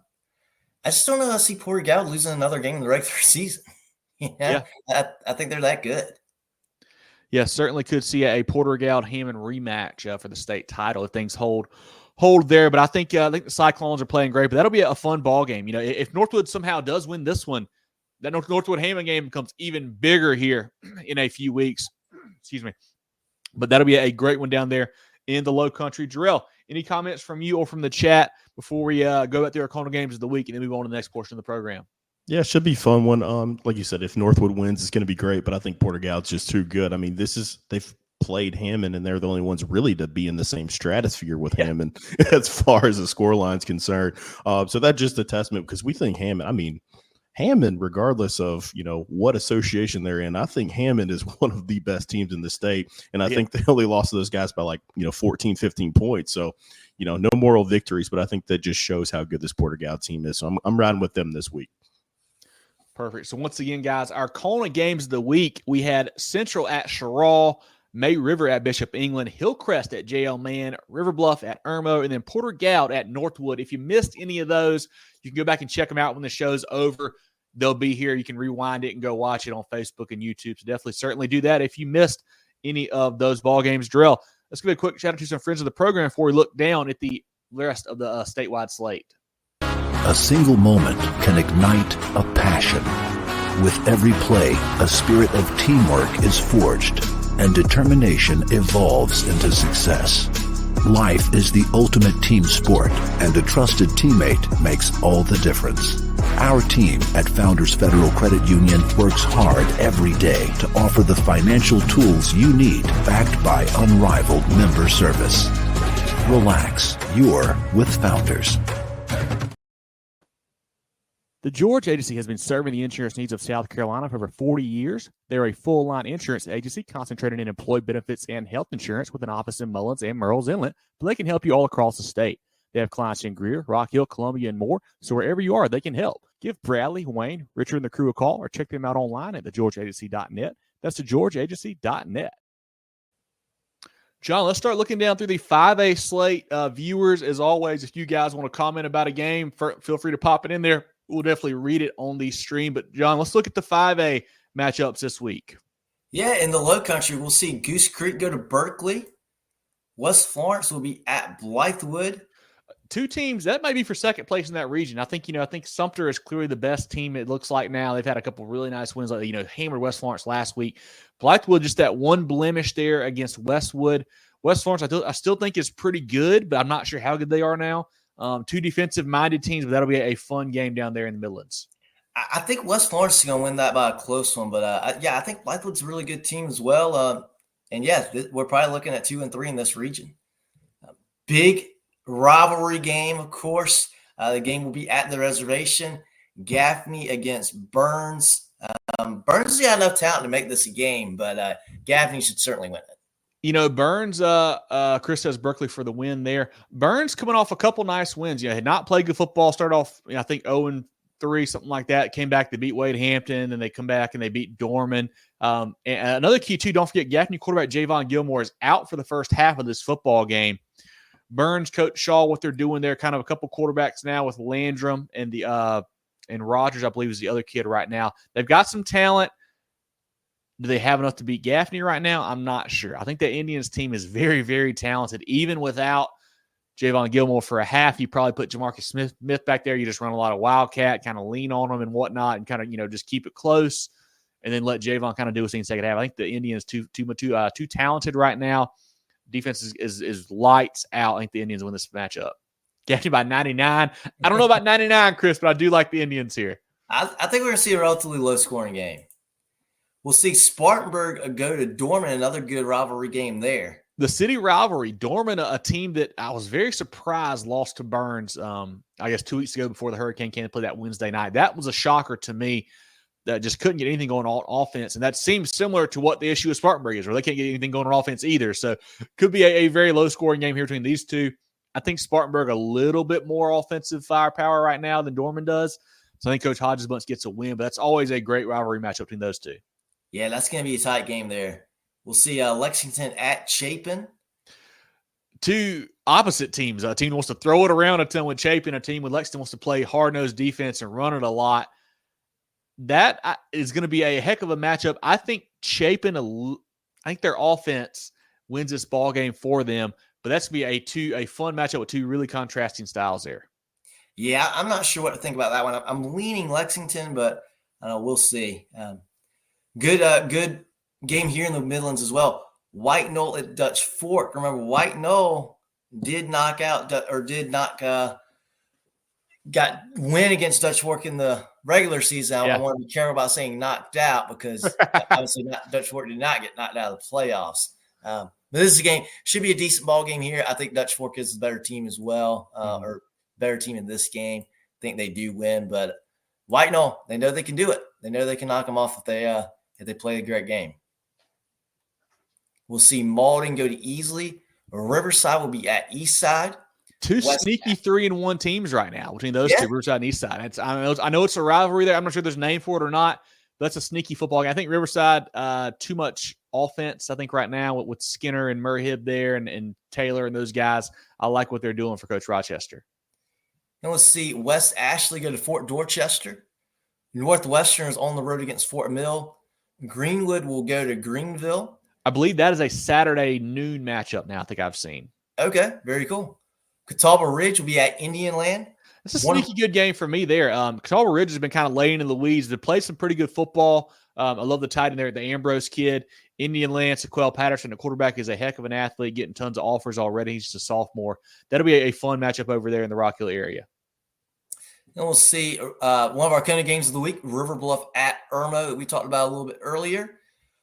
just don't know how to see Porter-Gaud losing another game in the regular season. I think they're that good. Yeah, certainly could see a Porter-Gaud Hammond rematch for the state title if things hold there. But I think the Cyclones are playing great. But that'll be a fun ball game. You know, if Northwood somehow does win this one, that Northwood Hammond game becomes even bigger here in a few weeks. Excuse me. But that'll be a great one down there in the Low Country. Jerel, any comments from you or from the chat before we go back through our CONA games of the week and then move on to the next portion of the program? Yeah, it should be fun one. Like you said, if Northwood wins, it's going to be great. But I think Porter-Gaud's just too good. I mean, they've played Hammond, and they're the only ones really to be in the same stratosphere with Hammond as far as the scoreline's concerned. So that's just a testament because we think Hammond. I mean, Hammond, regardless of what association they're in, I think Hammond is one of the best teams in the state, and I think they only lost to those guys by 14, 15 points. So, no moral victories, but I think that just shows how good this Porter-Gaud team is. So I'm riding with them this week. Perfect. So once again, guys, our CONA games of the week, we had Central at Cheraw, May River at Bishop England, Hillcrest at JL Mann, River Bluff at Irmo, and then Porter-Gaud at Northwood. If you missed any of those, you can go back and check them out when the show's over. They'll be here. You can rewind it and go watch it on Facebook and YouTube. So certainly do that if you missed any of those ball games. Jerel, let's give a quick shout out to some friends of the program before we look down at the rest of the statewide slate. A single moment can ignite a passion. With every play, a spirit of teamwork is forged, and determination evolves into success. Life is the ultimate team sport, and a trusted teammate makes all the difference. Our team at Founders Federal Credit Union works hard every day to offer the financial tools you need, backed by unrivaled member service. Relax, you're with Founders. The George Agency has been serving the insurance needs of South Carolina for over 40 years. They're a full-line insurance agency concentrated in employee benefits and health insurance with an office in Mullins and Murrells Inlet, but they can help you all across the state. They have clients in Greer, Rock Hill, Columbia, and more, so wherever you are, they can help. Give Bradley, Wayne, Richard, and the crew a call or check them out online at thegeorgeagency.net. That's thegeorgeagency.net. John, let's start looking down through the 5A slate. Viewers, as always, if you guys want to comment about a game, feel free to pop it in there. We'll definitely read it on the stream. But, John, let's look at the 5A matchups this week. Yeah, in the Low Country, we'll see Goose Creek go to Berkeley. West Florence will be at Blythewood. Two teams, that might be for second place in that region. I think Sumter is clearly the best team it looks like now. They've had a couple really nice wins, hammered West Florence last week. Blythewood, just that one blemish there against Westwood. West Florence, I still think is pretty good, but I'm not sure how good they are now. Two defensive-minded teams, but that'll be a fun game down there in the Midlands. I think West Florence is going to win that by a close one, but I think Blythewood's a really good team as well. We're probably looking at 2 and 3 in this region. Big rivalry game, of course. The game will be at the reservation. Gaffney against Burns. Burns has got enough talent to make this a game, but Gaffney should certainly win it. Burns, Chris says Berkeley for the win there. Burns coming off a couple nice wins. Had not played good football. Started off, I think, 0-3, something like that. Came back to beat Wade Hampton, and they come back and they beat Dorman. And another key, too, don't forget, Gaffney quarterback Javon Gilmore is out for the first half of this football game. Burns, Coach Shaw, what they're doing there, kind of a couple quarterbacks now with Landrum and and Rogers, I believe, is the other kid right now. They've got some talent. Do they have enough to beat Gaffney right now? I'm not sure. I think the Indians team is very, very talented. Even without Javon Gilmore for a half, you probably put Jamarcus Smith back there. You just run a lot of wildcat, kind of lean on them and whatnot, and kind of just keep it close, and then let Javon kind of do his thing second half. I think the Indians too talented right now. Defense is lights out. I think the Indians win this matchup. Gaffney by 99. I don't know about 99, Chris, but I do like the Indians here. I think we're going to see a relatively low-scoring game. We'll see Spartanburg go to Dorman, another good rivalry game there. The city rivalry, Dorman, a team that I was very surprised lost to Burns, 2 weeks ago before the Hurricane came to play that Wednesday night. That was a shocker to me. That just couldn't get anything going on offense. And that seems similar to what the issue with Spartanburg is, where they can't get anything going on offense either. So could be a very low-scoring game here between these two. I think Spartanburg a little bit more offensive firepower right now than Dorman does. So I think Coach Hodges Bunch gets a win, but that's always a great rivalry matchup between those two. Yeah, that's going to be a tight game there. We'll see Lexington at Chapin. Two opposite teams. A team wants to throw it around a ton with Chapin. A team with Lexington wants to play hard-nosed defense and run it a lot. That is going to be a heck of a matchup. I think Chapin, I think their offense wins this ball game for them, but that's going to be a fun matchup with two really contrasting styles there. Yeah, I'm not sure what to think about that one. I'm leaning Lexington, but we'll see. Good game here in the Midlands as well. White Knoll at Dutch Fork. Remember, White Knoll did knock got win against Dutch Fork in the regular season. I want to be careful about saying knocked out because obviously Dutch Fork did not get knocked out of the playoffs. But this is a game, should be a decent ball game here. I think Dutch Fork is the better team as well, or better team in this game. I think they do win, but White Knoll, they know they can do it. They know they can knock them off if they play a great game. We'll see Malden go to Easley. Riverside will be at Eastside. Two sneaky 3-1 teams right now between those two, Riverside and Eastside. I know it's a rivalry there. I'm not sure there's a name for it or not. But that's a sneaky football game. I think Riverside, too much offense, I think, right now with Skinner and Murhib there and Taylor and those guys. I like what they're doing for Coach Rochester. And let's see West Ashley go to Fort Dorchester. Northwestern is on the road against Fort Mill. Greenwood will go to Greenville. I believe that is a Saturday noon matchup now, I think I've seen. Okay, very cool. Catawba Ridge will be at Indian Land. It's a sneaky good game for me there. Catawba Ridge has been kind of laying in the weeds. They played some pretty good football. I love the tight end there, the Ambrose kid. Indian Land, Sequel Patterson, the quarterback, is a heck of an athlete, getting tons of offers already. He's just a sophomore. That'll be a fun matchup over there in the Rock Hill area. Then we'll see one of our CONA games of the week, River Bluff at Irmo, that we talked about a little bit earlier.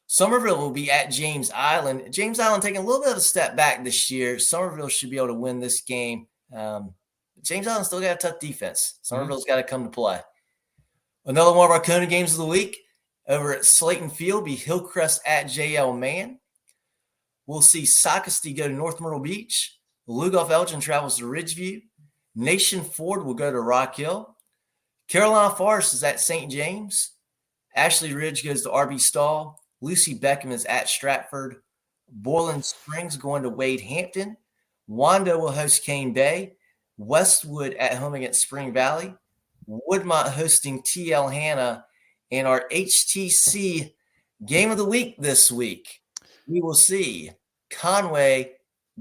Somerville will be at James Island. James Island taking a little bit of a step back this year. Somerville should be able to win this game. James Island still got a tough defense. Somerville's got to come to play. Another one of our CONA games of the week over at Slayton Field will be Hillcrest at JL Mann. We'll see Socastee go to North Myrtle Beach. Lugoff Elgin travels to Ridgeview. Nation Ford will go to Rock Hill. Carolina Forest is at St. James. Ashley Ridge goes to RB Stall. Lucy Beckham is at Stratford. Boylan Springs going to Wade Hampton. Wanda will host Cane Bay. Westwood at home against Spring Valley. Woodmont hosting TL Hanna. And our HTC game of the week this week, we will see Conway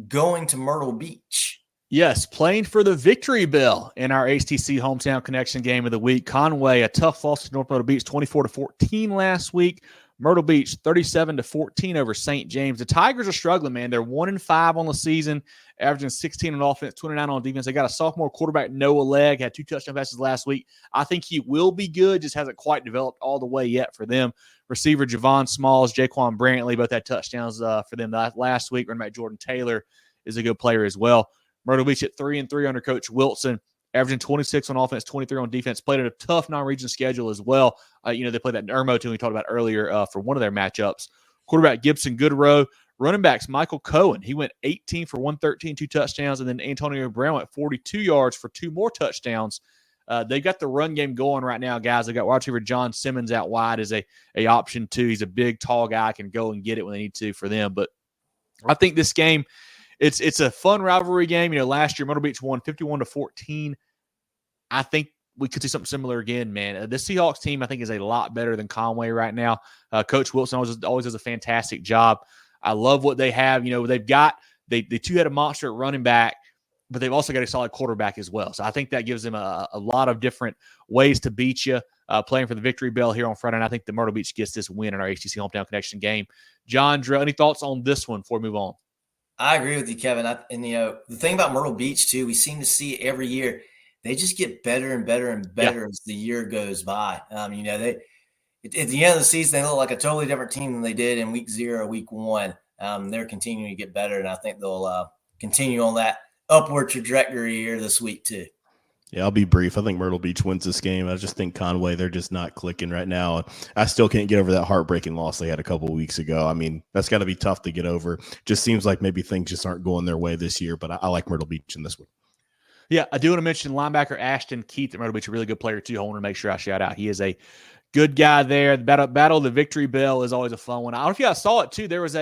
going to Myrtle Beach. Yes, playing for the victory bell in our HTC Hometown Connection game of the week. Conway, a tough loss to North Myrtle Beach, 24-14 last week. Myrtle Beach, 37-14 over St. James. The Tigers are struggling, man. They're 1-5 on the season, averaging 16 on offense, 29 on defense. They got a sophomore quarterback, Noah Legg, had 2 touchdown passes last week. I think he will be good, just hasn't quite developed all the way yet for them. Receiver Javon Smalls, Jaquan Brantley, both had touchdowns for them last week. Running back Jordan Taylor is a good player as well. Myrtle Beach at 3-3 under Coach Wilson, averaging 26 on offense, 23 on defense. Played at a tough non-region schedule as well. They played that Irmo team we talked about earlier for one of their matchups. Quarterback Gibson Goodrow. Running backs Michael Cohen. He went 18 for 113, 2 touchdowns. And then Antonio Brown went 42 yards for 2 more touchdowns. They got the run game going right now, guys. They got wide receiver John Simmons out wide as a option too. He's a big, tall guy, can go and get it when they need to for them. But I think this game, it's a fun rivalry game. Last year Myrtle Beach won 51-14. I think we could see something similar again, man. The Seahawks team, I think, is a lot better than Conway right now. Coach Wilson always does a fantastic job. I love what they have. They've got they too had a monster at running back, but they've also got a solid quarterback as well. So I think that gives them a lot of different ways to beat you. Playing for the victory bell here on Friday, and I think the Myrtle Beach gets this win in our HTC Hometown Connection game. John, Jerel, any thoughts on this one before we move on? I agree with you, Kevin. The thing about Myrtle Beach too, we seem to see every year they just get better and better and better as the year goes by. They at the end of the season they look like a totally different team than they did in week 0, week 1. They're continuing to get better, and I think they'll continue on that upward trajectory here this week too. Yeah, I'll be brief. I think Myrtle Beach wins this game. I just think Conway, they're just not clicking right now. I still can't get over that heartbreaking loss they had a couple of weeks ago. I mean, that's got to be tough to get over. Just seems like maybe things just aren't going their way this year, but I like Myrtle Beach in this one. Yeah, I do want to mention linebacker Ashton Keith at Myrtle Beach, a really good player too. I want to make sure I shout out. He is a good guy there. The battle of the victory bell is always a fun one. I don't know if you guys saw it too. There was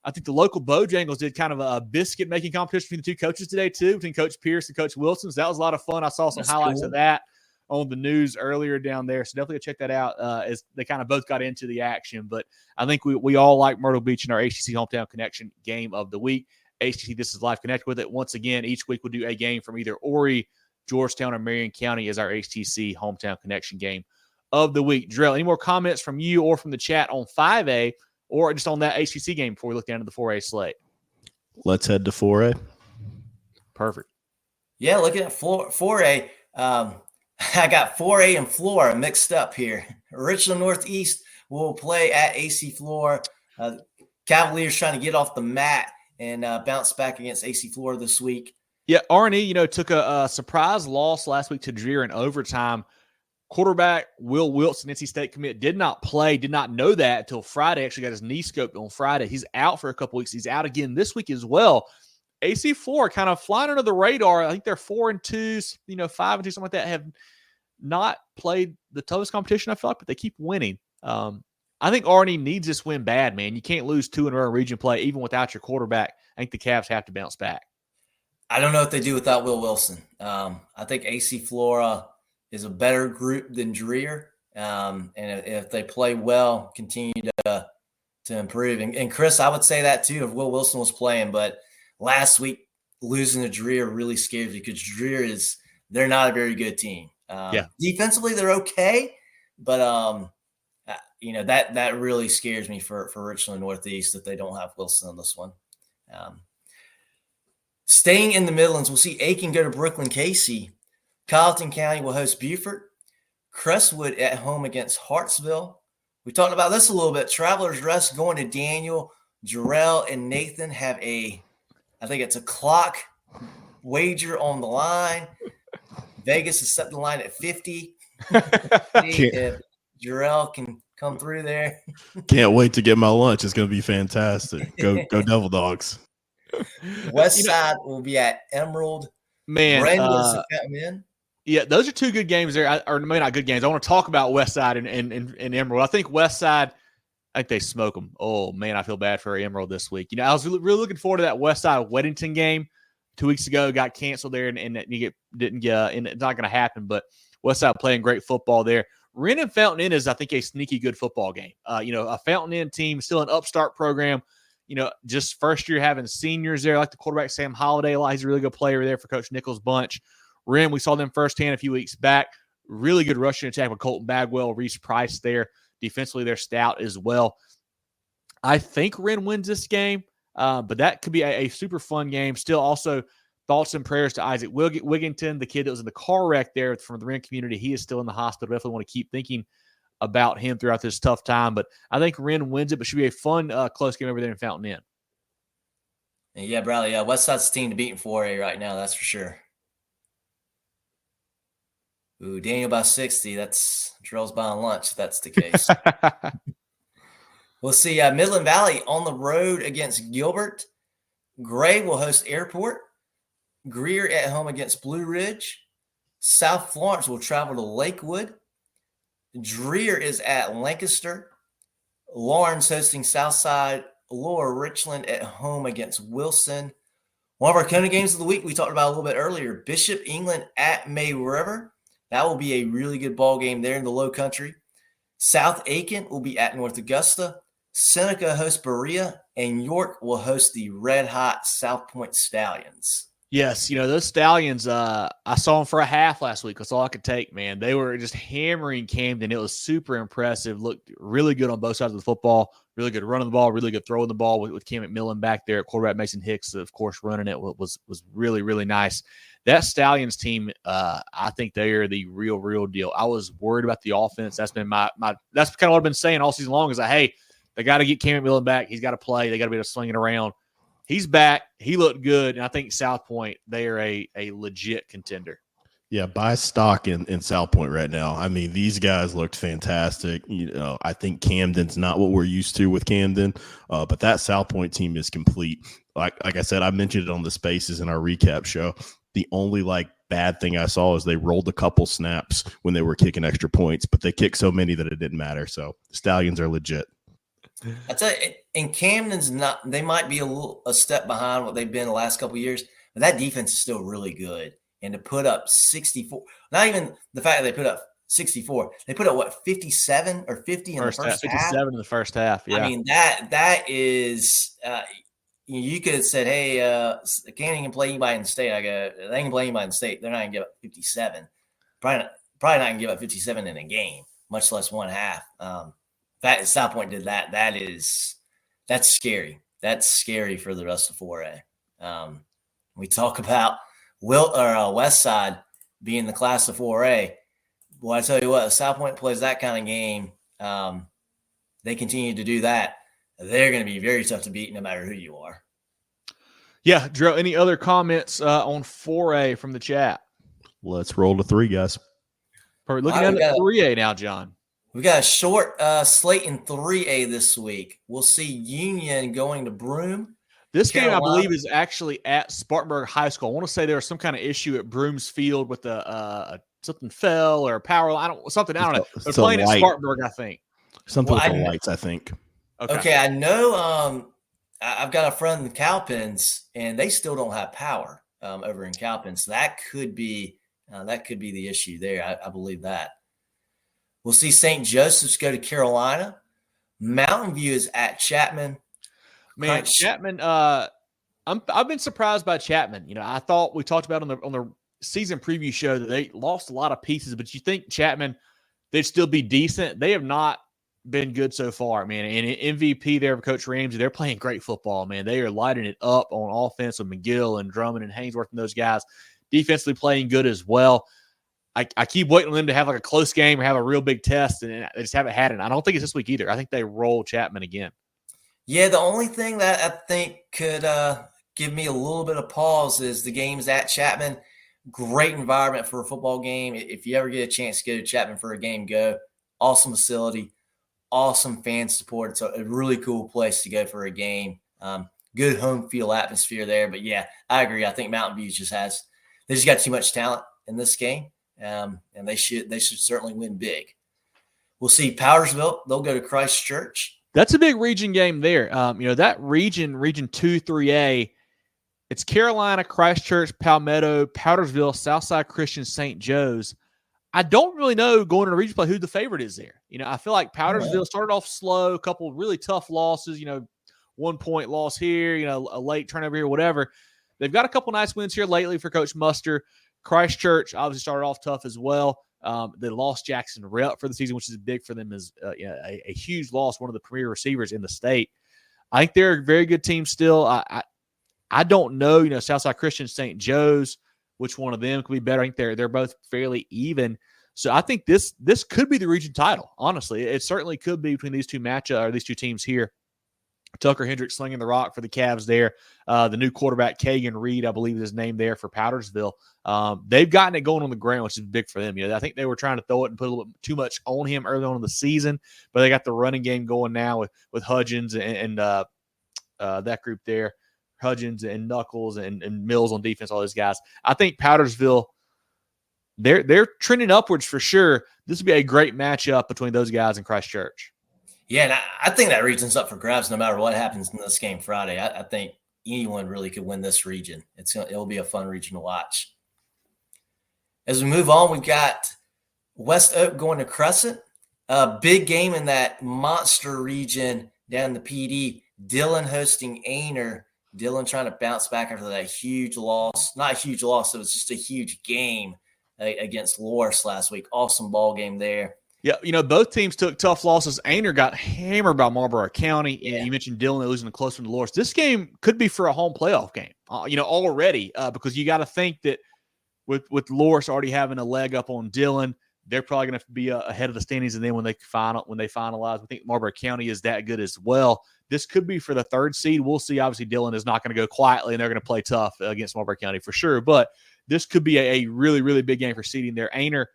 I think the local Bojangles did kind of a biscuit making competition between the 2 coaches today too, between Coach Pierce and Coach Wilson. So that was a lot of fun. I saw some highlights of that on the news earlier down there. So definitely check that out as they kind of both got into the action. But I think we all like Myrtle Beach in our HTC Hometown Connection game of the week. HTC, this is live. Connect with it. Once again, each week we'll do a game from either Horry, Georgetown, or Marion County as our HTC Hometown Connection game of the week. Jerel, any more comments from you or from the chat on 5A or just on that HTC game before we look down to the 4A slate? Let's head to 4A. Perfect. Yeah, looking at 4A, I got 4A and Flora mixed up here. Richland Northeast will play at AC Flora. Cavaliers trying to get off the mat and bounce back against AC Flora this week. Yeah, Arnie, took a surprise loss last week to Dreer in overtime. Quarterback Will Wilson, NC State commit, did not play, did not know that until Friday. Actually got his knee scoped on Friday. He's out for a couple weeks. He's out again this week as well. AC Flora kind of flying under the radar. I think they're 4-2, 5-2, something like that. Have not played the toughest competition, I feel like, but they keep winning. I think Arnie needs this win bad, man. You can't lose 2 in a row in region play, even without your quarterback. I think the Cavs have to bounce back. I don't know what they do without Will Wilson. I think AC Flora is a better group than Dreer. And if they play well, continue to improve. And Chris, I would say that too if Will Wilson was playing. But last week, losing to Dreer really scares me because Dreer they're not a very good team. Defensively, they're okay. But, that really scares me for Richland Northeast that they don't have Wilson on this one. Staying in the Midlands, we'll see Aiken go to Brooklyn Casey. Colleton County will host Beaufort. Crestwood at home against Hartsville. We talked about this a little bit. Travelers Rest going to Daniel. Jerel and Nathan have I think it's a clock wager on the line. Vegas has set the line at 50. If Jerel can come through there. Can't wait to get my lunch. It's going to be fantastic. Go Devil Dogs. West Side will be at Emerald. Man, in. Yeah, those are 2 good games there, or maybe not good games. I want to talk about West Side and Emerald. I think West Side, I think they smoke them. Oh, man, I feel bad for Emerald this week. I was really looking forward to that West Side Weddington game 2 weeks ago. Got canceled there, and didn't get, and it's not going to happen. But West Side playing great football there. Wren and Fountain Inn is, I think, a sneaky good football game. A Fountain Inn team, still an upstart program. Just first year having seniors there, like the quarterback Sam Holiday. He's a really good player there for Coach Nichols' bunch. Wren, we saw them firsthand a few weeks back. Really good rushing attack with Colton Bagwell, Reese Price there. Defensively, they're stout as well. I think Wren wins this game, but that could be a super fun game. Still, also, thoughts and prayers to Isaac Wigginton, the kid that was in the car wreck there from the Wren community. He is still in the hospital. Definitely want to keep thinking about him throughout this tough time. But I think Wren wins it, but should be a fun, close game over there in Fountain Inn. Yeah, Bradley. West Side's team to beat in 4A right now, that's for sure. Ooh, Daniel by 60. That's Jerel's buying lunch if that's the case. We'll see Midland Valley on the road against Gilbert. Gray will host Airport. Greer at home against Blue Ridge. South Florence will travel to Lakewood. Dreer is at Lancaster. Lawrence hosting Southside. Lower Richland at home against Wilson. One of our CONA games of the week we talked about a little bit earlier. Bishop England at May River. That will be a really good ball game there in the Low Country. South Aiken will be at North Augusta. Seneca hosts Berea. And York will host the red-hot South Point Stallions. Yes, those Stallions, I saw them for a half last week. That's all I could take, man. They were just hammering Camden. It was super impressive. Looked really good on both sides of the football. Really good running the ball, really good throwing the ball with Cam McMillan back there. Quarterback Mason Hicks, of course, running it was really, really nice. That Stallions team, I think they are the real deal. I was worried about the offense. That's been that's kind of what I've been saying all season long is that, hey, they got to get Cam McMillan back. He's got to play. They got to be able to sling it around. He's back. He looked good. And I think South Point, they are a legit contender. Yeah, buy stock in South Point right now. I mean, these guys looked fantastic. I think Camden's not what we're used to with Camden, but that South Point team is complete. Like I said, I mentioned it on the Spaces in our recap show. The only bad thing I saw is they rolled a couple snaps when they were kicking extra points, but they kicked so many that it didn't matter. So Stallions are legit. I tell you, and Camden's not. They might be a step behind what they've been the last couple of years, but that defense is still really good. And to put up 64, not even the fact that they put up 64, they put up 57 or 50 in the first half. 57 in the first half. Yeah, I mean that is. You could have said, "Hey, can't even play anybody in the state." I go, they can play anybody in the state. They're not gonna give up 57. Probably not gonna give up 57 in a game, much less one half. That South Point did that. That's scary. That's scary for the rest of 4A. We talk about West Side. being the class of 4A. Well, I tell you what, if South Point plays that kind of game, they continue to do that, they're going to be very tough to beat no matter who you are. Yeah, Jerel, any other comments on 4A from the chat? Let's roll to 3, guys. We're looking at 3A now, John. We got a short slate in 3A this week. We'll see Union going to Broome. This game, I believe, is actually at Spartanburg High School. I want to say there was some kind of issue at Broome's field with something fell or a power line. I don't know. They're playing at Spartanburg, I think. Something with the lights, I think. Okay, I know. I've got a friend in Cowpens, and they still don't have power over in Cowpens. So that could be the issue there. I believe that. We'll see St. Joseph's go to Carolina. Mountain View is at Chapman. Man, Chapman. I've been surprised by Chapman. I thought we talked about on the season preview show that they lost a lot of pieces, but you think Chapman, they'd still be decent. They have not been good so far, man. And MVP there for Coach Ramsey, they're playing great football, man. They are lighting it up on offense with McGill and Drummond and Haynesworth and those guys. Defensively playing good as well. I keep waiting on them to have like a close game or have a real big test, and they just haven't had it. I don't think it's this week either. I think they roll Chapman again. Yeah, the only thing that I think could give me a little bit of pause is the games at Chapman. Great environment for a football game. If you ever get a chance to go to Chapman for a game, go. Awesome facility, awesome fan support. It's a really cool place to go for a game. Good home field atmosphere there. But, yeah, I agree. I think Mountain View just got too much talent in this game, and they should certainly win big. We'll see Powdersville. They'll go to Christchurch. That's a big region game there. That region 2, 3A, it's Carolina, Christchurch, Palmetto, Powdersville, Southside Christian, St. Joe's. I don't really know going into region play who the favorite is there. I feel like Powdersville started off slow, a couple of really tough losses, 1 point loss here, a late turnover here, whatever. They've got a couple nice wins here lately for Coach Muster. Christchurch obviously started off tough as well. They lost Jackson Rep for the season, which is big for them, as a huge loss, one of the premier receivers in the state. I think they're a very good team still. I don't know, Southside Christian, St. Joe's, which one of them could be better. I think they're both fairly even. So I think this could be the region title. Honestly, it certainly could be between these two teams here. Tucker Hendricks slinging the rock for the Cavs there. The new quarterback, Kagan Reed, I believe is his name there for Powdersville. They've gotten it going on the ground, which is big for them. I think they were trying to throw it and put a little bit too much on him early on in the season, but they got the running game going now with Hudgens and that group there. Hudgens and Knuckles and Mills on defense, all those guys. I think Powdersville, they're trending upwards for sure. This would be a great matchup between those guys in Christchurch. Yeah, and I think that region's up for grabs no matter what happens in this game Friday. I think anyone really could win this region. It'll be a fun region to watch. As we move on, we've got West Oak going to Crescent. A big game in that monster region down in the PD. Dillon hosting Ainer. Dillon trying to bounce back after that huge loss. Not a huge loss, it was just a huge game against Loris last week. Awesome ball game there. Yeah, both teams took tough losses. Ainer got hammered by Marlboro County, and you mentioned Dillon losing a close one to Loris. This game could be for a home playoff game, already, because you got to think that with Loris already having a leg up on Dillon, they're probably going to be ahead of the standings, and then when they finalize, we think Marlboro County is that good as well. This could be for the third seed. We'll see. Obviously, Dillon is not going to go quietly, and they're going to play tough against Marlboro County for sure, but this could be a really, really big game for seeding there. Ainer,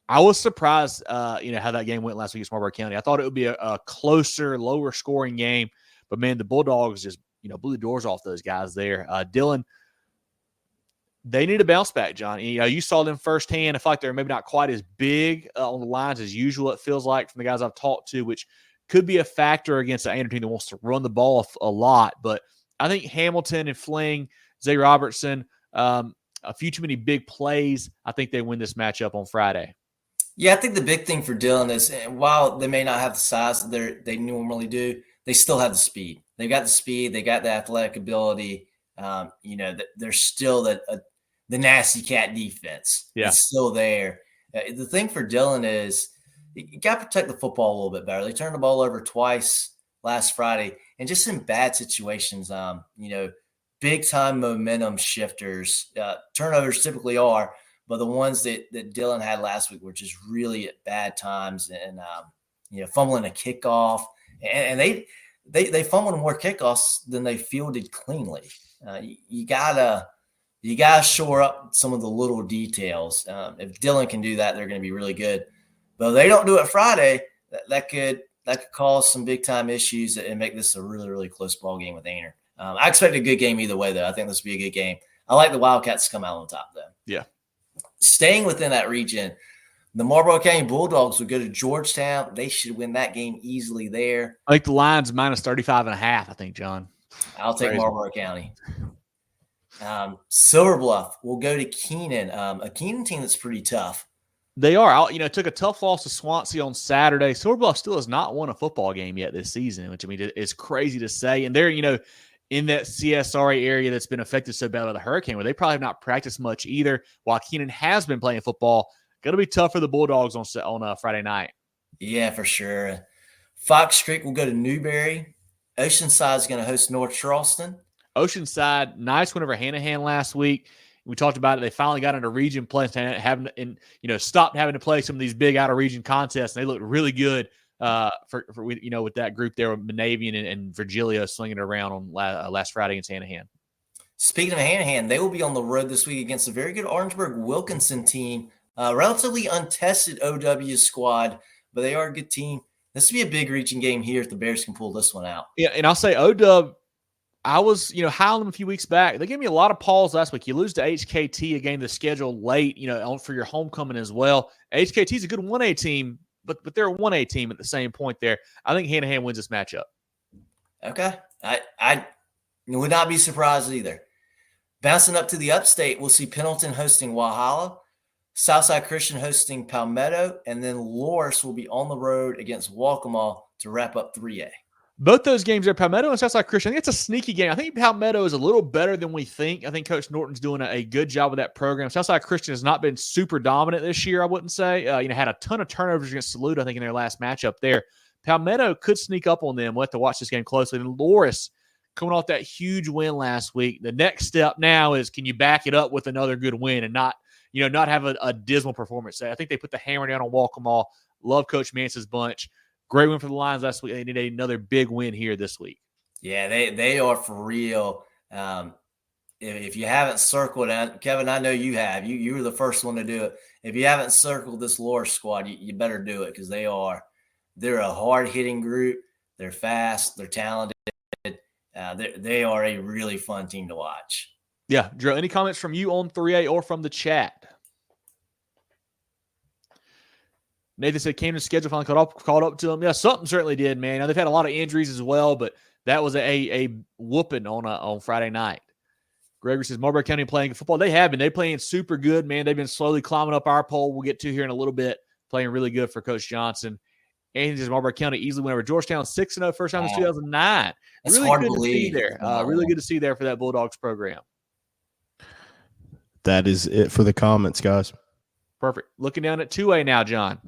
I was surprised, how that game went last week against Marlboro County. I thought it would be a closer, lower scoring game, but man, the Bulldogs just, blew the doors off those guys there. Dillon, they need a bounce back, John. You saw them firsthand. I feel like they're maybe not quite as big on the lines as usual, it feels like, from the guys I've talked to, which could be a factor against an Ainer team that wants to run the ball a lot. But I think Hamilton and Fling, Zay Robertson, a few too many big plays. I think they win this matchup on Friday. Yeah, I think the big thing for Dillon is, while they may not have the size that they normally do, they still have the speed. They've got the speed. They got the athletic ability. They're still the nasty cat defense. Yeah. It's still there. The thing for Dillon is you got to protect the football a little bit better. They turned the ball over twice last Friday, and just in bad situations, big-time momentum shifters. Turnovers typically are, but the ones that Dylan had last week were just really at bad times and, fumbling a kickoff. And they fumbled more kickoffs than they fielded cleanly. You gotta shore up some of the little details. If Dylan can do that, they're going to be really good. But if they don't do it Friday, that could cause some big time issues and make this a really, really close ball game with Ainer. I expect a good game either way, though. I think this will be a good game. I like the Wildcats to come out on top, though. Yeah. Staying within that region, the Marlboro County Bulldogs will go to Georgetown. They should win that game easily there. I think the line's minus 35.5, I think, John. I'll take Marlboro County. Silver Bluff will go to Keenan, a Keenan team that's pretty tough. They are. Took a tough loss to Swansea on Saturday. Silver Bluff still has not won a football game yet this season, which, is crazy to say. And they're, in that CSRA area that's been affected so bad by the hurricane, where they probably have not practiced much either, while Keenan has been playing football. Going to be tough for the Bulldogs on Friday night. Yeah, for sure. Fox Creek will go to Newberry. Oceanside is going to host North Charleston. Oceanside, nice win over Hanahan last week. We talked about it. They finally got into region play and stopped having to play some of these big out of region contests. And they looked really good with that group there with Monavian and Virgilio slinging it around on last Friday against Hanahan. Speaking of Hanahan, they will be on the road this week against a very good Orangeburg Wilkinson team, relatively untested OW squad, but they are a good team. This will be a big region game here if the Bears can pull this one out. Yeah, and I'll say OW. I was, high on them a few weeks back. They gave me a lot of pause last week. You lose to HKT, a game that's scheduled late, for your homecoming as well. HKT is a good 1A team, but they're a 1A team at the same point there. I think Hanahan wins this matchup. Okay. I would not be surprised either. Bouncing up to the upstate, we'll see Pendleton hosting Walhalla, Southside Christian hosting Palmetto, and then Loris will be on the road against Waccamaw to wrap up 3A. Both those games are Palmetto and Southside Christian. I think it's a sneaky game. I think Palmetto is a little better than we think. I think Coach Norton's doing a good job with that program. Southside Christian has not been super dominant this year, I wouldn't say. Had a ton of turnovers against Salute, I think, in their last matchup there. Palmetto could sneak up on them. We'll have to watch this game closely. And Loris, coming off that huge win last week, the next step now is, can you back it up with another good win and not have a dismal performance? I think they put the hammer down on Waccamaw. Love Coach Mance's bunch. Great win for the Lions last week. They need another big win here this week. Yeah, they are for real. If you haven't circled it, Kevin, I know you have. You were the first one to do it. If you haven't circled this Loris squad, you better do it because they're a hard-hitting group. They're fast. They're talented. They are a really fun team to watch. Yeah, Jerel, any comments from you on 3A or from the chat? Nathan said Camden's schedule finally caught up to them. Yeah, something certainly did, man. Now, they've had a lot of injuries as well, but that was a whooping on Friday night. Gregory says Marlboro County playing football. They have been. They're playing super good, man. They've been slowly climbing up our poll. We'll get to here in a little bit. Playing really good for Coach Johnson. Anthony says Marlboro County easily went over Georgetown 6-0, first time since 2009. That's really hard good to believe. See there. Really good to see there for that Bulldogs program. That is it for the comments, guys. Perfect. Looking down at 2A now, John.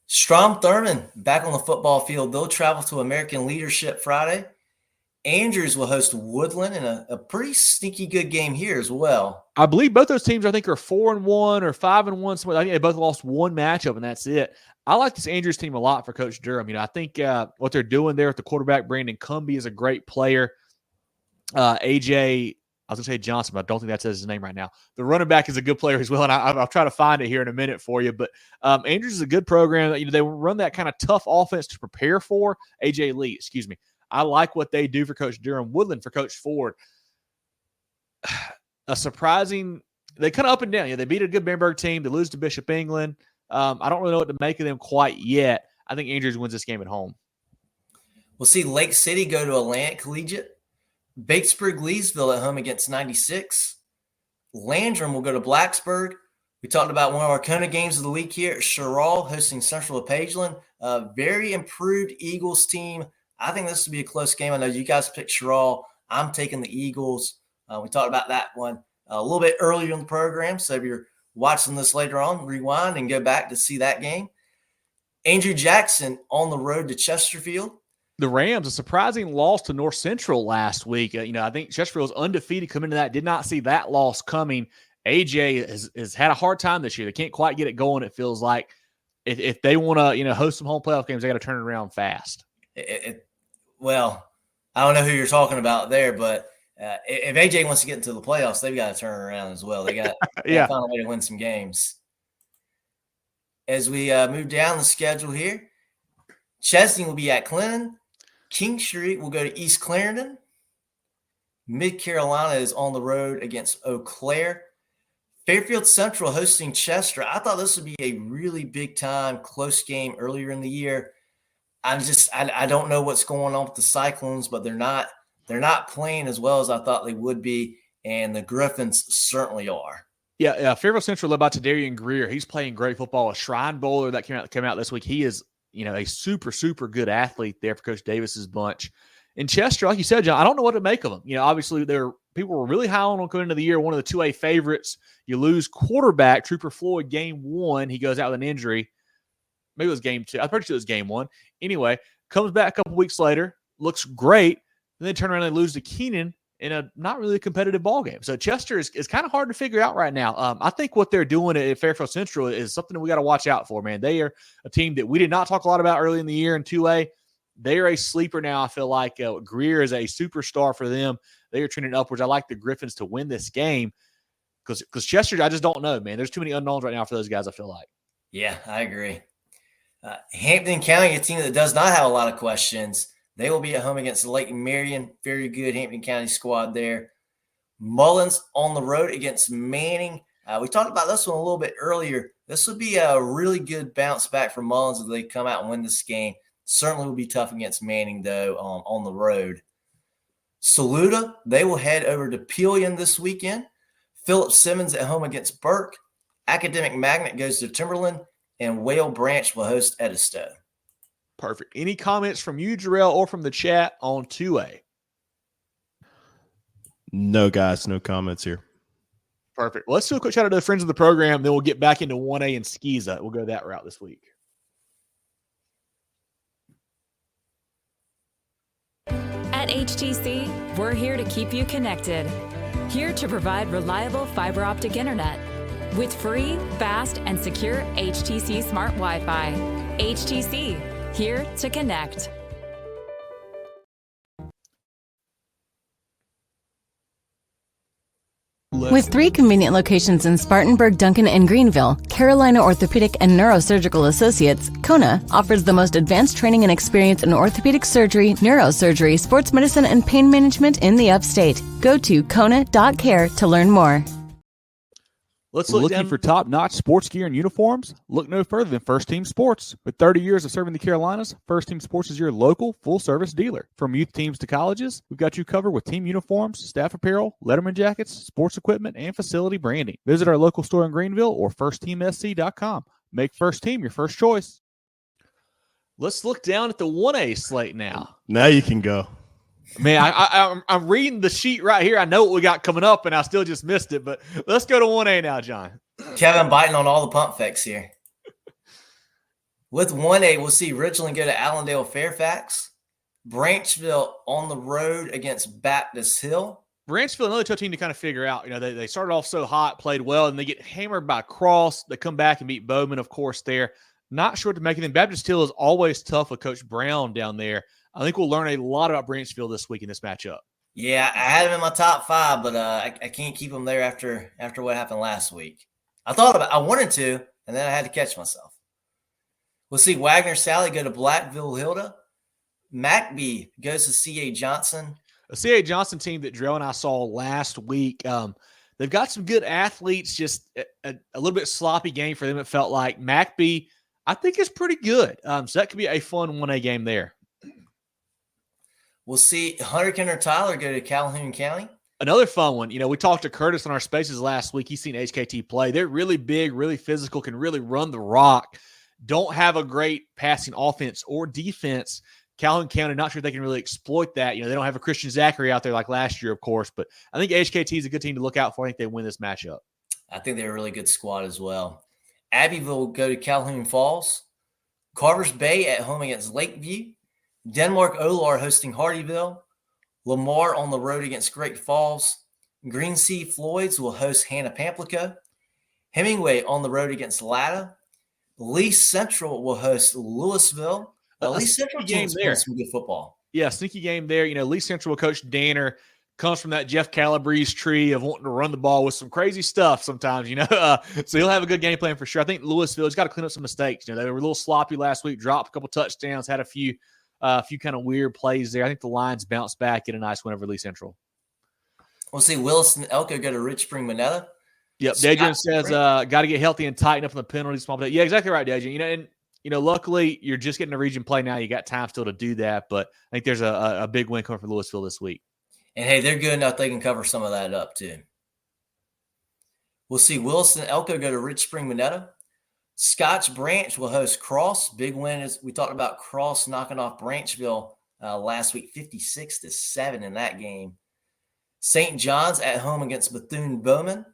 Strom Thurmond back on the football field. They'll travel to American Leadership Friday. Andrews will host Woodland in a pretty sneaky good game here as well. I believe both those teams, I think, are 4-1 or 5-1. I think they both lost one matchup, and that's it. I like this Andrews team a lot for Coach Durham. I think what they're doing there with the quarterback, Brandon Cumbie, is a great player. AJ, I was going to say Johnson, but I don't think that's his name right now. The running back is a good player as well, and I'll try to find it here in a minute for you. But Andrews is a good program. They run that kind of tough offense to prepare for. AJ Lee, excuse me. I like what they do for Coach Durham. Woodland for Coach Ford. A surprising – they kind of up and down. They beat a good Bamberg team. They lose to Bishop England. I don't really know what to make of them quite yet. I think Andrews wins this game at home. We'll see Lake City go to Atlantic Collegiate. Batesburg-Leesville at home against 96. Landrum will go to Blacksburg. We talked about one of our CONA games of the week here. Cheraw hosting Central of Pageland. A very improved Eagles team. I think this will be a close game. I know you guys picked Cheraw. I'm taking the Eagles. We talked about that one a little bit earlier in the program. So if you're watching this later on, rewind and go back to see that game. Andrew Jackson on the road to Chesterfield. The Rams, a surprising loss to North Central last week. I think Chesterfield was undefeated coming into that. Did not see that loss coming. AJ has had a hard time this year. They can't quite get it going. It feels like if they want to, host some home playoff games, they got to turn it around fast. Well, I don't know who you're talking about there, but if AJ wants to get into the playoffs, they've got to turn it around as well. They got to find a way to win some games. As we move down the schedule here, Chesney will be at Clinton. King Street will go to East Clarendon. Mid Carolina is on the road against Eau Claire. Fairfield Central hosting Chester. I thought this would be a really big time, close game earlier in the year. I don't know what's going on with the Cyclones, but they're not playing as well as I thought they would be, and the Griffins certainly are. Yeah. Fairfield Central led by Tadarian Greer. He's playing great football. A Shrine Bowler that came out this week. He is, a super, super good athlete there for Coach Davis's bunch. In Chester, like you said, John, I don't know what to make of them. Obviously people were really high on them coming into the year. One of the 2A favorites. You lose quarterback Trooper Floyd game 1. He goes out with an injury. Maybe it was game 2. I'm pretty sure it was game 1. Anyway, comes back a couple weeks later, looks great, and then turn around and lose to Keenan in a not really competitive ball game. So Chester is kind of hard to figure out right now. I think what they're doing at Fairfield Central is something that we got to watch out for, man. They are a team that we did not talk a lot about early in the year in 2A. They are a sleeper now. I feel like Greer is a superstar for them. They are trending upwards. I like the Griffins to win this game because Chester, I just don't know, man. There's too many unknowns right now for those guys, I feel like. Yeah, I agree. Hampton County, a team that does not have a lot of questions. They will be at home against Lake Marion. Very good Hampton County squad there. Mullins on the road against Manning. We talked about this one a little bit earlier. This would be a really good bounce back for Mullins if they come out and win this game. Certainly will be tough against Manning, though, on the road. Saluda, they will head over to Pelion this weekend. Philip Simmons at home against Burke. Academic Magnet goes to Timberland. And Whale Branch will host Edisto. Perfect. Any comments from you, Jerel, or from the chat on 2A? No, guys. No comments here. Perfect. Well, let's do a quick shout out to the friends of the program. Then we'll get back into 1A and SCISA. We'll go that route this week. At HTC, we're here to keep you connected. Here to provide reliable fiber optic internet with free, fast, and secure HTC Smart Wi-Fi. HTC, here to connect. With 3 convenient locations in Spartanburg, Duncan, and Greenville, Carolina Orthopedic and Neurosurgical Associates, CONA, offers the most advanced training and experience in orthopedic surgery, neurosurgery, sports medicine, and pain management in the upstate. Go to kona.care to learn more. Let's look looking for top-notch sports gear and uniforms? Look no further than First Team Sports. With 30 years of serving the Carolinas, First Team Sports is your local full-service dealer. From youth teams to colleges, we've got you covered with team uniforms, staff apparel, Letterman jackets, sports equipment, and facility branding. Visit our local store in Greenville or firstteamsc.com. Make First Team your first choice. Let's look down at the 1A slate now. Now you can go. Man, I'm reading the sheet right here. I know what we got coming up, and I still just missed it. But let's go to 1A now, John. Kevin biting on all the pump fakes here. With 1A, we'll see Richland go to Allendale Fairfax. Branchville on the road against Baptist Hill. Branchville, another tough team to kind of figure out. They started off so hot, played well, and they get hammered by Cross. They come back and beat Bowman, of course, there. Not sure what to make of them. Baptist Hill is always tough with Coach Brown down there. I think we'll learn a lot about Branchville this week in this matchup. Yeah, I had him in my top 5, but I can't keep him there after what happened last week. I wanted to, and then I had to catch myself. We'll see Wagner Sally go to Blackville Hilda. McBee goes to C.A. Johnson. A C.A. Johnson team that Jerel and I saw last week. They've got some good athletes, just a little bit sloppy game for them, it felt like. McBee, I think, is pretty good. So that could be a fun 1A game there. We'll see Hunter Kenner Tyler go to Calhoun County. Another fun one. We talked to Curtis on our spaces last week. He's seen HKT play. They're really big, really physical, can really run the rock. Don't have a great passing offense or defense. Calhoun County, not sure if they can really exploit that. They don't have a Christian Zachary out there like last year, of course, but I think HKT is a good team to look out for. I think they win this matchup. I think they're a really good squad as well. Abbeville will go to Calhoun Falls. Carvers Bay at home against Lakeview. Denmark Olar hosting Hardyville. Lamar on the road against Great Falls. Green Sea Floyds will host Hannah Pamplico. Hemingway on the road against Latta. Lee Central will host Louisville. Lee Central team's playing some good football. Yeah, sneaky game there. Lee Central will coach Danner. Comes from that Jeff Calabrese tree of wanting to run the ball with some crazy stuff sometimes, so he'll have a good game plan for sure. I think Louisville's got to clean up some mistakes. They were a little sloppy last week, dropped a couple touchdowns, had a few kind of weird plays there. I think the Lions bounce back, get a nice win over Lee Central. We'll see Wilson Elko go to Rich Spring Monetta. Yep, Dejan says got to get healthy and tighten up on the penalties. Yeah, exactly right, Dejan. Luckily you're just getting a region play now. You got time still to do that, but I think there's a big win coming for Louisville this week. And, hey, they're good enough they can cover some of that up, too. We'll see Wilson Elko go to Rich Spring Monetta. Scotch Branch will host Cross. Big win, as we talked about Cross knocking off Branchville last week, 56-7 in that game. St. John's at home against Bethune-Bowman.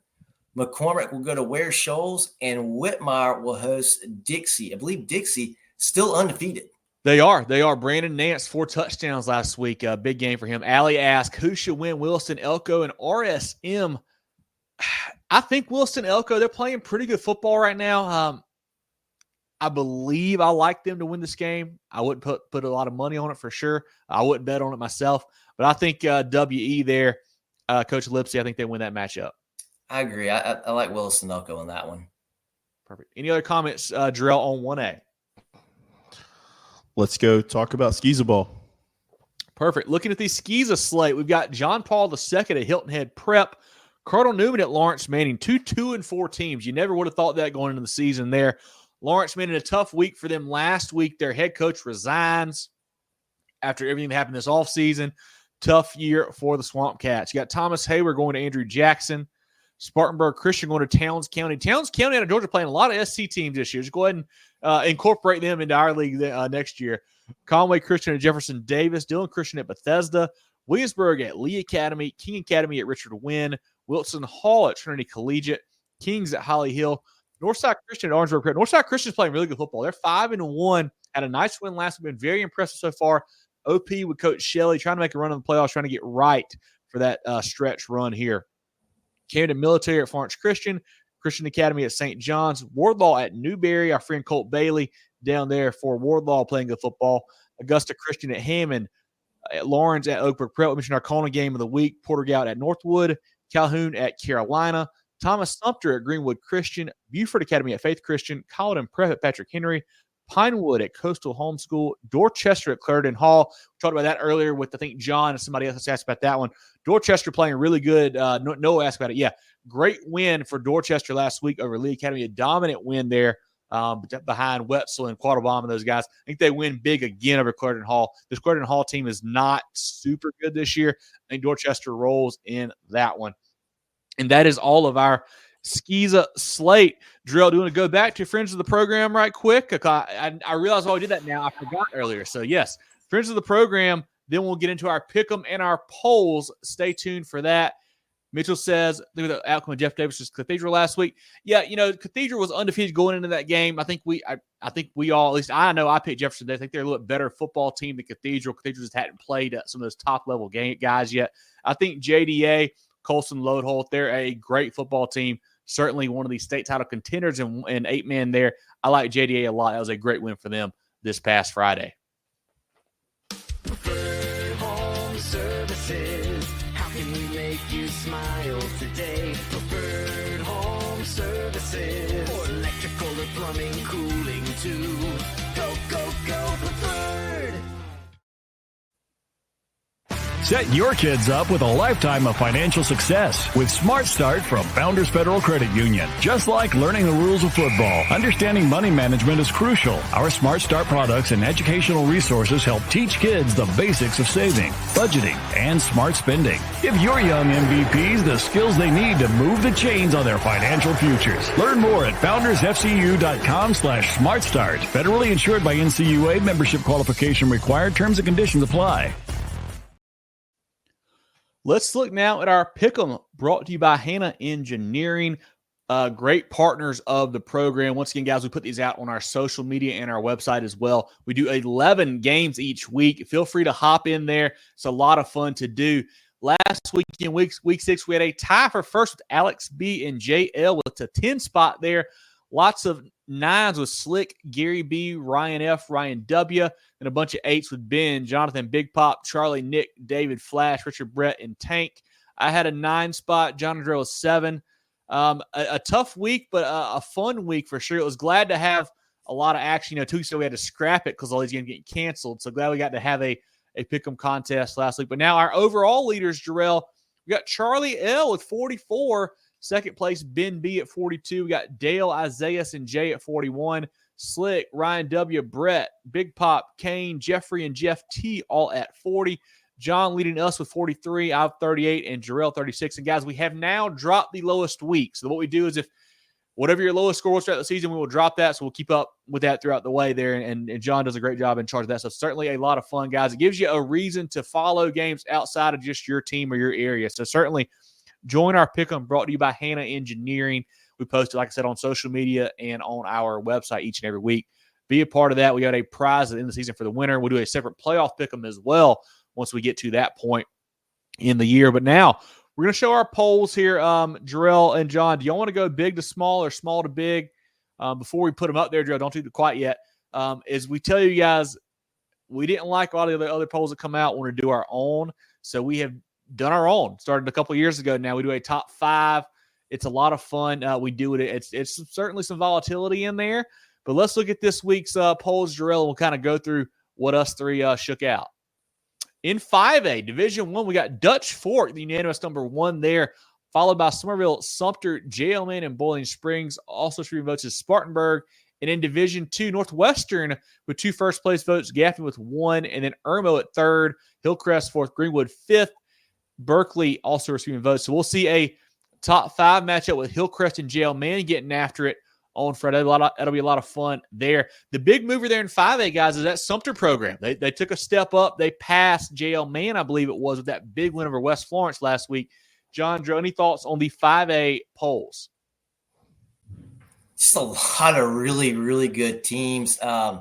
McCormick will go to Ware Shoals, and Whitmire will host Dixie. I believe Dixie still undefeated. They are. Brandon Nance, 4 touchdowns last week. Big game for him. Allie asked, who should win, Wilson Elko and RSM? I think Wilson Elko, they're playing pretty good football right now. I believe I like them to win this game. I wouldn't put a lot of money on it for sure. I wouldn't bet on it myself. But I think WE there, Coach Lipsy, I think they win that matchup. I agree. I like Wilson Elko in that one. Perfect. Any other comments, Jerel, on 1A? Let's go talk about SCISA ball. Perfect. Looking at the SCISA slate, we've got John Paul II at Hilton Head Prep, Cardinal Newman at Lawrence Manning, 2-2-4 teams. You never would have thought that going into the season there. Lawrence Manning, a tough week for them last week. Their head coach resigns after everything that happened this offseason. Tough year for the Swamp Cats. You got Thomas Hayward going to Andrew Jackson. Spartanburg Christian going to Towns County. Towns County out of Georgia playing a lot of SC teams this year. Just go ahead and incorporate them into our league next year. Conway Christian at Jefferson Davis. Dillon Christian at Bethesda. Williamsburg at Lee Academy. King Academy at Richard Wynn. Wilson Hall at Trinity Collegiate. Kings at Holly Hill. Northside Christian at Orangeburg Prep. Northside Christian's playing really good football. They're 5-1. Had a nice win last week. Been very impressive so far. OP with Coach Shelley trying to make a run in the playoffs, trying to get right for that stretch run here. Camden Military at Florence Christian, Christian Academy at St. John's, Wardlaw at Newberry, our friend Colt Bailey down there for Wardlaw playing good football, Augusta Christian at Hammond, at Lawrence at Oakbrook Prep. We mentioned our CONA game of the week, Porter-Gaud at Northwood, Calhoun at Carolina, Thomas Sumter at Greenwood Christian, Buford Academy at Faith Christian, Colleton Prep at Patrick Henry, Pinewood at Coastal Homeschool, Dorchester at Clarendon Hall. We talked about that earlier with, I think, John and somebody else asked about that one. Dorchester playing really good. Noah asked about it. Yeah, great win for Dorchester last week over Lee Academy. A dominant win there behind Wetzel and Quattlebaum and those guys. I think they win big again over Clarendon Hall. This Clarendon Hall team is not super good this year. I think Dorchester rolls in that one. And that is all of our SCISA slate. Jerel, do you want to go back to Friends of the Program right quick? I realized why we did that now. I forgot earlier. So, yes, Friends of the Program. Then we'll get into our pick'em and our polls. Stay tuned for that. Mitchell says, look at the outcome of Jeff Davis's Cathedral last week. Yeah, Cathedral was undefeated going into that game. I think we all, at least I know I picked Jefferson. I think they're a little bit better football team than Cathedral. Cathedral just hadn't played some of those top-level guys yet. I think JDA, Colson, Loadholt, they're a great football team. Certainly one of these state title contenders and 8-man there. I like JDA a lot. That was a great win for them this past Friday. Preferred Home Services. How can we make you smile today? Preferred Home Services. For electrical or plumbing, cooling too. Go, go, go, Preferred. Set your kids up with a lifetime of financial success with Smart Start from Founders Federal Credit Union. Just like learning the rules of football, understanding money management is crucial. Our Smart Start products and educational resources help teach kids the basics of saving, budgeting, and smart spending. Give your young MVPs the skills they need to move the chains on their financial futures. Learn more at foundersfcu.com/smartstart. Federally insured by NCUA. Membership qualification required. Terms and conditions apply. Let's look now at our Pick'em, brought to you by Hannah Engineering, great partners of the program. Once again, guys, we put these out on our social media and our website as well. We do 11 games each week. Feel free to hop in there. It's a lot of fun to do. last week in week 6, we had a tie for first with Alex B and JL with a 10 spot there. Lots of 9s with Slick, Gary B, Ryan F, Ryan W, and a bunch of 8s with Ben, Jonathan, Big Pop, Charlie, Nick, David, Flash, Richard, Brett, and Tank. I had a 9 spot. John and Jerel 7. A tough week, but a fun week for sure. It was glad to have a lot of action. 2 weeks ago we had to scrap it because all these games getting canceled. So glad we got to have a pick'em contest last week. But now our overall leaders, Jerel, we got Charlie L with 44. Second place, Ben B at 42. We got Dale, Isaiah, and Jay at 41. Slick, Ryan W, Brett, Big Pop, Kane, Jeffrey, and Jeff T all at 40. John leading us with 43. I have 38, and Jerel 36. And guys, we have now dropped the lowest week. So what we do is if whatever your lowest score was throughout the season, we will drop that. So we'll keep up with that throughout the way there. And John does a great job in charge of that. So certainly a lot of fun, guys. It gives you a reason to follow games outside of just your team or your area. So certainly join our pick'em, brought to you by Hannah Engineering. We post it, like I said, on social media and on our website each and every week. Be a part of that. We got a prize at the end of the season for the winner. We'll do a separate playoff pick'em as well once we get to that point in the year. But now we're going to show our polls here. Jerel and John, do y'all want to go big to small or small to big? Before we put them up there, Jerel, don't do it quite yet. As we tell you guys, we didn't like a lot of the other polls that come out. We want to do our own. So we have done our own. Started a couple of years ago now. We do a top 5. It's a lot of fun. We do it. It's certainly some volatility in there. But let's look at this week's polls, Jerel, and we'll kind of go through what us 3 shook out. In 5A, Division 1, we got Dutch Fork, the unanimous number 1 there, followed by Somerville, Sumter, JL Mann, and Boiling Springs. Also 3 votes is Spartanburg. And in Division 2, Northwestern with 2 first-place votes, Gaffney with 1, and then Irmo at 3rd, Hillcrest 4th, Greenwood 5th. Berkeley also receiving votes. So we'll see a top 5 matchup with Hillcrest and JL Mann getting after it on Friday. That'll be a lot of fun there. The big mover there in 5A, guys, is that Sumter program. They took a step up. They passed JL Mann, I believe it was, with that big win over West Florence last week. John, Drew, any thoughts on the 5A polls? Just a lot of really, really good teams. And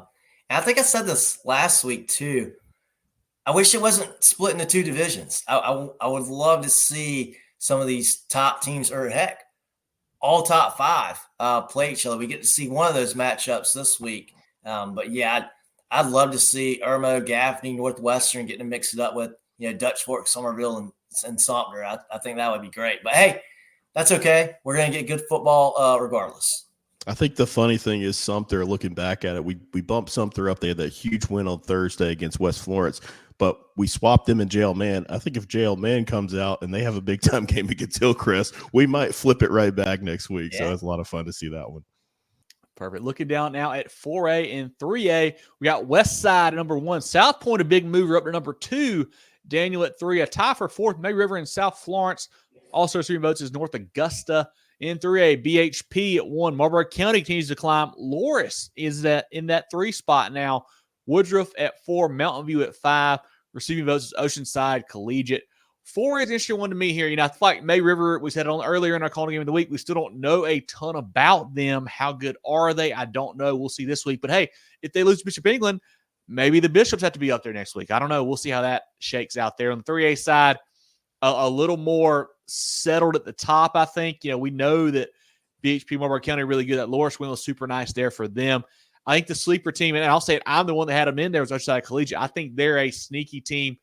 I think I said this last week too. I wish it wasn't split into 2 divisions. I would love to see some of these top teams, or heck, all top 5 play each other. We get to see one of those matchups this week. But yeah, I'd love to see Irmo, Gaffney, Northwestern getting to mix it up with Dutch Fork, Somerville, and Sumter. I think that would be great. But hey, that's okay. We're going to get good football regardless. I think the funny thing is Sumter, looking back at it, we bumped Sumter up. They had that huge win on Thursday against West Florence, but we swapped them in JL Mann. I think if JL Mann comes out and they have a big-time game against Hillcrest, we might flip it right back next week. Yeah. So it's a lot of fun to see that one. Perfect. Looking down now at 4A and 3A, we got West Side at number 1. South Point, a big mover up to number 2. Daniel at 3. A tie for 4th, May River and South Florence. Also receiving votes is North Augusta. In 3A, BHP at 1. Marlboro County continues to climb. Loris is in that 3 spot now. Woodruff at 4. Mountain View at 5. Receiving votes is Oceanside Collegiate. 4 is an interesting one to me here. I feel like May River, we said on earlier in our CONA game of the week, we still don't know a ton about them. How good are they? I don't know. We'll see this week. But hey, if they lose to Bishop England, maybe the Bishops have to be up there next week. I don't know. We'll see how that shakes out there. On the 3A side, a little more settled at the top, I think. We know that BHP, Marlboro County, really good. That Loris win was super nice there for them. I think the sleeper team, and I'll say it, I'm the one that had them in there, was Oceanside Collegiate. I think they're a sneaky team.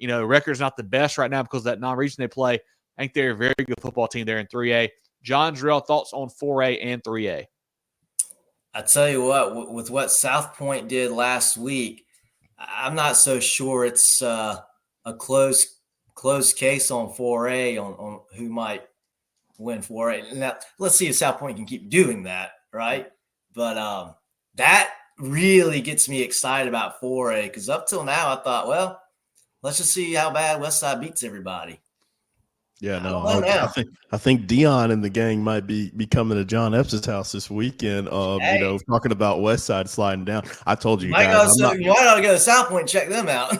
Record's not the best right now because of that non-region they play. I think they're a very good football team there in 3A. John, Jerel, thoughts on 4A and 3A? I tell you what, with what South Point did last week, I'm not so sure it's a close case on 4A on who might win 4A. Now, let's see if South Point can keep doing that, right? But that really gets me excited about 4A because up till now I thought, well, let's just see how bad Westside beats everybody. Yeah, no, I think Dion and the gang might be coming to John Epps' house this weekend. Talking about Westside sliding down. I told you guys, you might ought to go to South Point and check them out.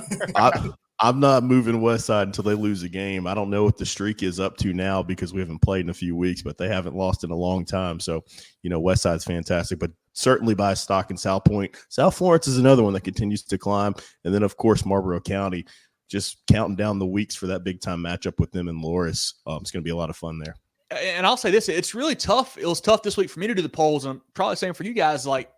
I'm not moving Westside until they lose a game. I don't know what the streak is up to now because we haven't played in a few weeks, but they haven't lost in a long time. So, Westside's fantastic, but certainly buy stock in South Point. South Florence is another one that continues to climb. And then, of course, Marlboro County, just counting down the weeks for that big time matchup with them and Loris. It's going to be a lot of fun there. And I'll say this, it's really tough. It was tough this week for me to do the polls, and I'm probably saying for you guys, like,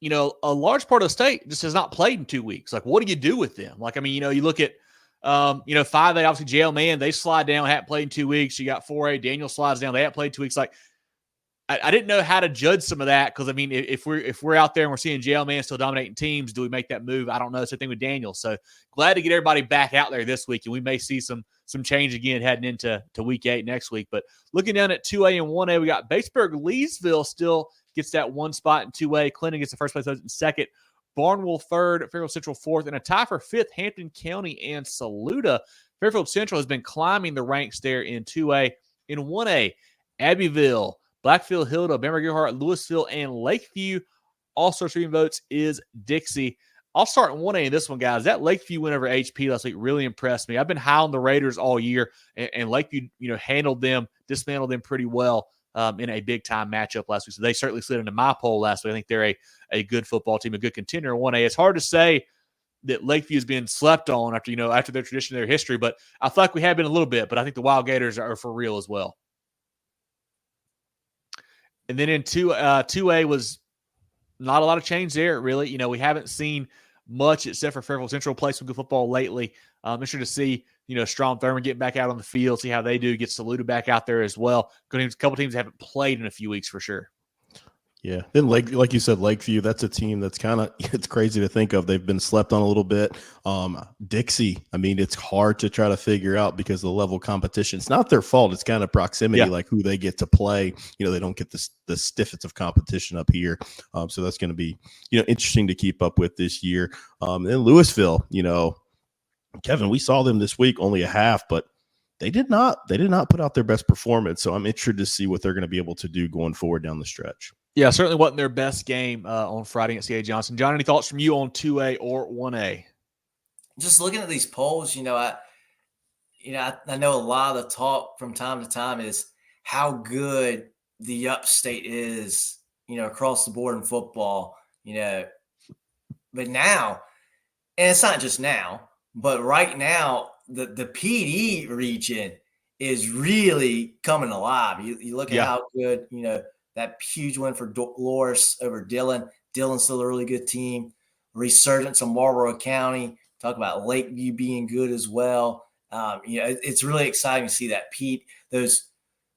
you know, a large part of the state just has not played in 2 weeks. Like, what do you do with them? Like, I mean, you know, you look at, 5A, obviously JL Mann, they slide down, haven't played in 2 weeks. You got 4A, Daniel slides down, they haven't played 2 weeks. Like, I didn't know how to judge some of that because, I mean, if we're out there and we're seeing JL Mann still dominating teams, do we make that move? I don't know. Same thing with Daniel. So glad to get everybody back out there this week, and we may see some change again heading into week 8 next week. But looking down at 2A and 1A, we got Batesburg-Leesville still gets that one spot in 2A. Clinton gets the first place in second. Barnwell third, Fairfield Central fourth, and a tie for fifth, Hampton County and Saluda. Fairfield Central has been climbing the ranks there in 2A. In 1A, Abbeville, Blackfield, Hilda, Bamberg-Gerhart, Louisville, and Lakeview. Also receiving votes is Dixie. I'll start in 1A in this one, guys. That Lakeview win over HP last week really impressed me. I've been high on the Raiders all year, and Lakeview, dismantled them pretty well in a big-time matchup last week. So they certainly slid into my poll last week. I think they're a good football team, a good contender in 1A. It's hard to say that Lakeview is being slept on after their tradition, their history, but I feel like we have been a little bit, but I think the Wild Gators are for real as well. And then in 2A was not a lot of change there, really. We haven't seen much except for Fairfield Central play some good football lately. I'm sure to see, Strom Thurman getting back out on the field, see how they do, get Saluda back out there as well. A couple teams haven't played in a few weeks for sure. Yeah. Then like you said, Lakeview, that's a team that's it's crazy to think of. They've been slept on a little bit. Dixie, I mean, it's hard to try to figure out because of the level of competition. It's not their fault. It's kind of proximity, like who they get to play. They don't get the stiffest of competition up here. So that's going to be, interesting to keep up with this year. And then Louisville, Kevin, we saw them this week, only a half, but they did not put out their best performance. So I'm interested to see what they're going to be able to do going forward down the stretch. Yeah, certainly wasn't their best game on Friday at C.A. Johnson. John, any thoughts from you on 2A or 1A? Just looking at these polls, I know a lot of the talk from time to time is how good the upstate is, across the board in football, But now, and it's not just now, but right now, the PD region is really coming alive. You look at how good, that huge win for Loris over Dillon. Dillon's still a really good team. Resurgence of Marlboro County. Talk about Lakeview being good as well. It's really exciting to see that those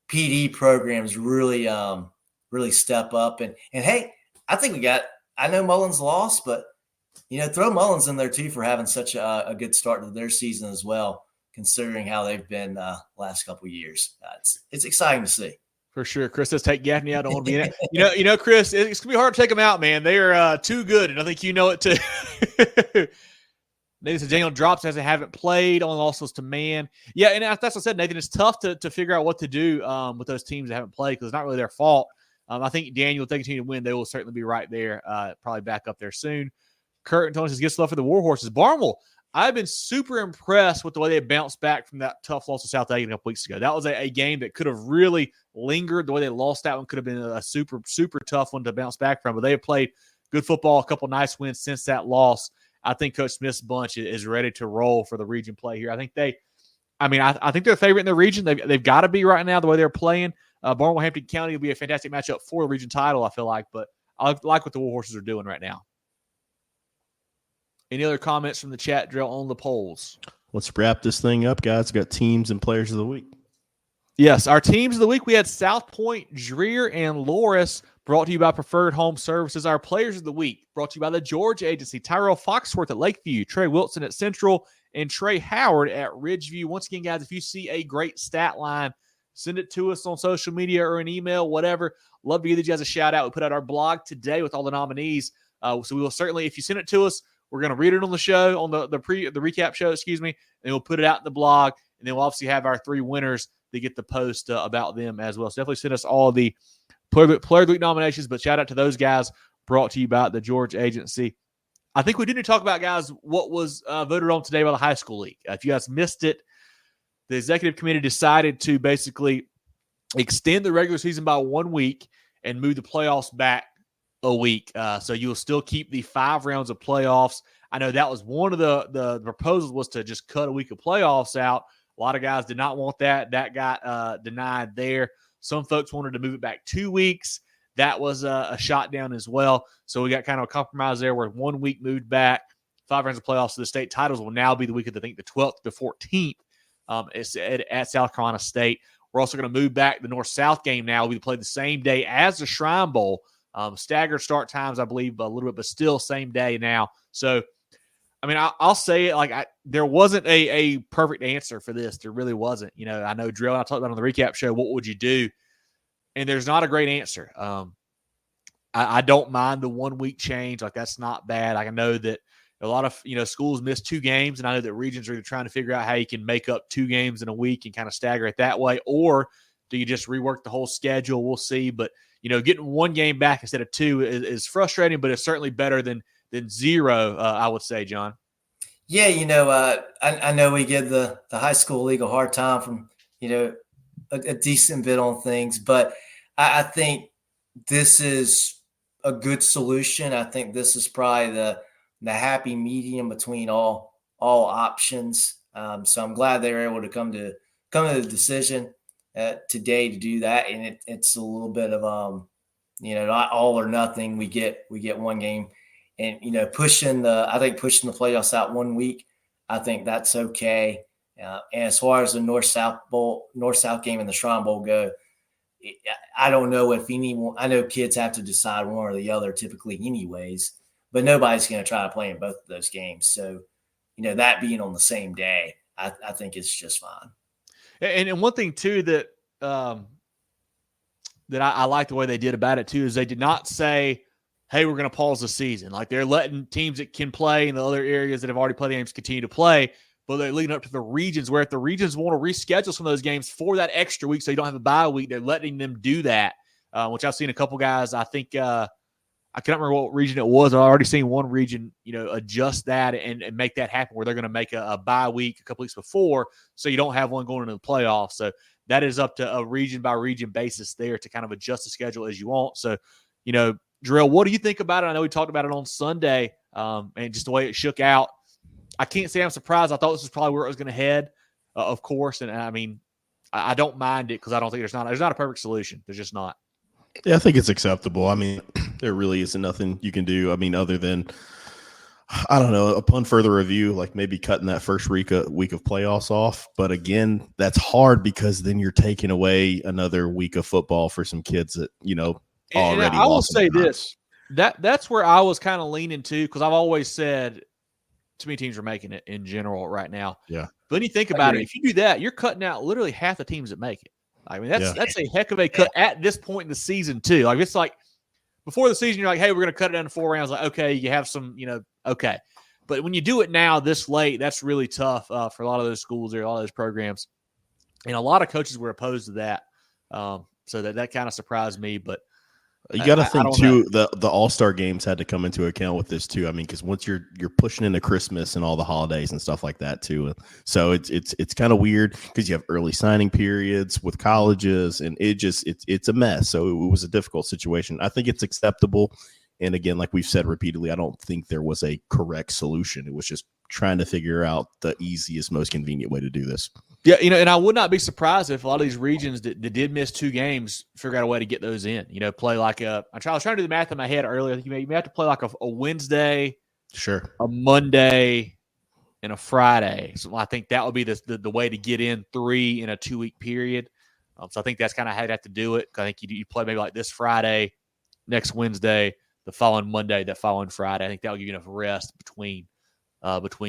PD programs really step up. And hey, I think I know Mullins lost, but throw Mullins in there too for having such a good start to their season as well, considering how they've been last couple of years. It's exciting to see. For sure. Chris says take Gaffney out. I don't want to be in it. Chris, it's going to be hard to take them out, man. They are too good, and I think you know it too. Nathan says Daniel drops as they haven't played. Only losses to Man. Yeah, and that's what I said, Nathan. It's tough to figure out what to do with those teams that haven't played because it's not really their fault. I think Daniel, if they continue to win, they will certainly be right there, probably back up there soon. Kurt and Tony says, gets love for the Warhorses. Barnwell, I've been super impressed with the way they bounced back from that tough loss to South Aggie a couple weeks ago. That was a game that could have really lingered. The way they lost that one could have been a super, super tough one to bounce back from. But they have played good football, a couple nice wins since that loss. I think Coach Smith's bunch is ready to roll for the region play here. I think I think they're a favorite in the region. They've got to be right now the way they're playing. Barnwell Hampton County will be a fantastic matchup for the region title, I feel like. But I like what the Warhorses are doing right now. Any other comments from the chat, Jerel, on the polls? Let's wrap this thing up, guys. We got teams and players of the week. Yes, our teams of the week, we had South Point, Dreer, and Loris, brought to you by Preferred Home Services. Our players of the week, brought to you by the George Agency, Tyrell Foxworth at Lakeview, Trey Wilson at Central, and Trey Howard at Ridgeview. Once again, guys, if you see a great stat line, send it to us on social media or an email, whatever. Love to give you guys a shout-out. We put out our blog today with all the nominees. So we will certainly, if you send it to us, we're going to read it on the show, on the recap show, and we'll put it out in the blog. And then we'll obviously have our 3 winners to get the post about them as well. So definitely send us all the Player of the Week nominations, but shout out to those guys, brought to you by the George Agency. I think we didn't talk about, guys, what was voted on today by the high school league. If you guys missed it, the executive committee decided to basically extend the regular season by 1 week and move the playoffs back a week. So you'll still keep the 5 rounds of playoffs. I know that was one of the proposals was to just cut a week of playoffs out. A lot of guys did not want that. That got denied there. Some folks wanted to move it back 2 weeks. That was a shot down as well. So we got kind of a compromise there where 1 week moved back. 5 rounds of playoffs. So the state titles will now be the week of, I think, the 12th to 14th it's at South Carolina State. We're also going to move back the North-South game now. We play the same day as the Shrine Bowl. Staggered start times, I believe, a little bit, but still same day now. So, I mean, I'll say it there wasn't a perfect answer for this. There really wasn't. You know, I know Jerel and I talked about on the recap show, what would you do? And there's not a great answer. I don't mind the 1 week change. Like, that's not bad. I know that a lot of, schools miss 2 games, and I know that regions are either trying to figure out how you can make up 2 games in a week and kind of stagger it that way, or do you just rework the whole schedule? We'll see. But, getting 1 game back instead of 2 is frustrating, but it's certainly better than 0, I would say, John. Yeah, I know we give the high school league a hard time from, a decent bit on things, but I think this is a good solution. I think this is probably the happy medium between all options. So I'm glad they were able to come to the decision today to do that. And it's a little bit of, not all or nothing. We get 1 game, and, pushing the playoffs out 1 week, I think that's okay. And as far as the North-South game and the Shrine Bowl go, I don't know if anyone – I know kids have to decide one or the other typically anyways, but nobody's going to try to play in both of those games. So, that being on the same day, I think it's just fine. And one thing, too, that I like the way they did about it, too, is they did not say, hey, we're going to pause the season. Like, they're letting teams that can play in the other areas that have already played the games continue to play, but they're leading up to the regions where if the regions want to reschedule some of those games for that extra week so you don't have a bye week, they're letting them do that, which I've seen a couple guys. I think I can't remember what region it was. I've already seen one region, adjust that and make that happen where they're going to make a bye week a couple weeks before so you don't have one going into the playoffs. So that is up to a region-by-region basis there to kind of adjust the schedule as you want. So, Jerel, what do you think about it? I know we talked about it on Sunday and just the way it shook out. I can't say I'm surprised. I thought this was probably where it was going to head, of course. And I mean, I don't mind it because I don't think there's not a perfect solution. There's just not. Yeah, I think it's acceptable. I mean, there really isn't nothing you can do. I mean, other than, I don't know, upon further review, like maybe cutting that first week of playoffs off. But again, that's hard because then you're taking away another week of football for some kids that, already. And I will say this, that's where I was kind of leaning to, because I've always said too many teams are making it in general right now. Yeah. But when you think about it, if you do that, you're cutting out literally half the teams that make it. I mean, that's a heck of a cut at this point in the season too. Like, it's like before the season, you're like, hey, we're going to cut it down to 4 rounds. Like, okay, you have some, okay. But when you do it now this late, that's really tough for a lot of those schools or a lot of those programs. And a lot of coaches were opposed to that. So that kind of surprised me. But you got to think too, the All-Star games had to come into account with this too. I mean, because once you're pushing into Christmas and all the holidays and stuff like that too, so it's kind of weird because you have early signing periods with colleges, and it's a mess. So it was a difficult situation. I think it's acceptable, and again, like we've said repeatedly, I don't think there was a correct solution. It was just trying to figure out the easiest, most convenient way to do this. Yeah, and I would not be surprised if a lot of these regions that did miss 2 games figure out a way to get those in. Play like I was trying to do the math in my head earlier. I think you may have to play like a Wednesday, sure, a Monday, and a Friday. So I think that would be the way to get in 3 in a 2-week period. So I think that's kind of how you'd have to do it. I think you play maybe like this Friday, next Wednesday, the following Monday, that following Friday. I think that will give you enough rest between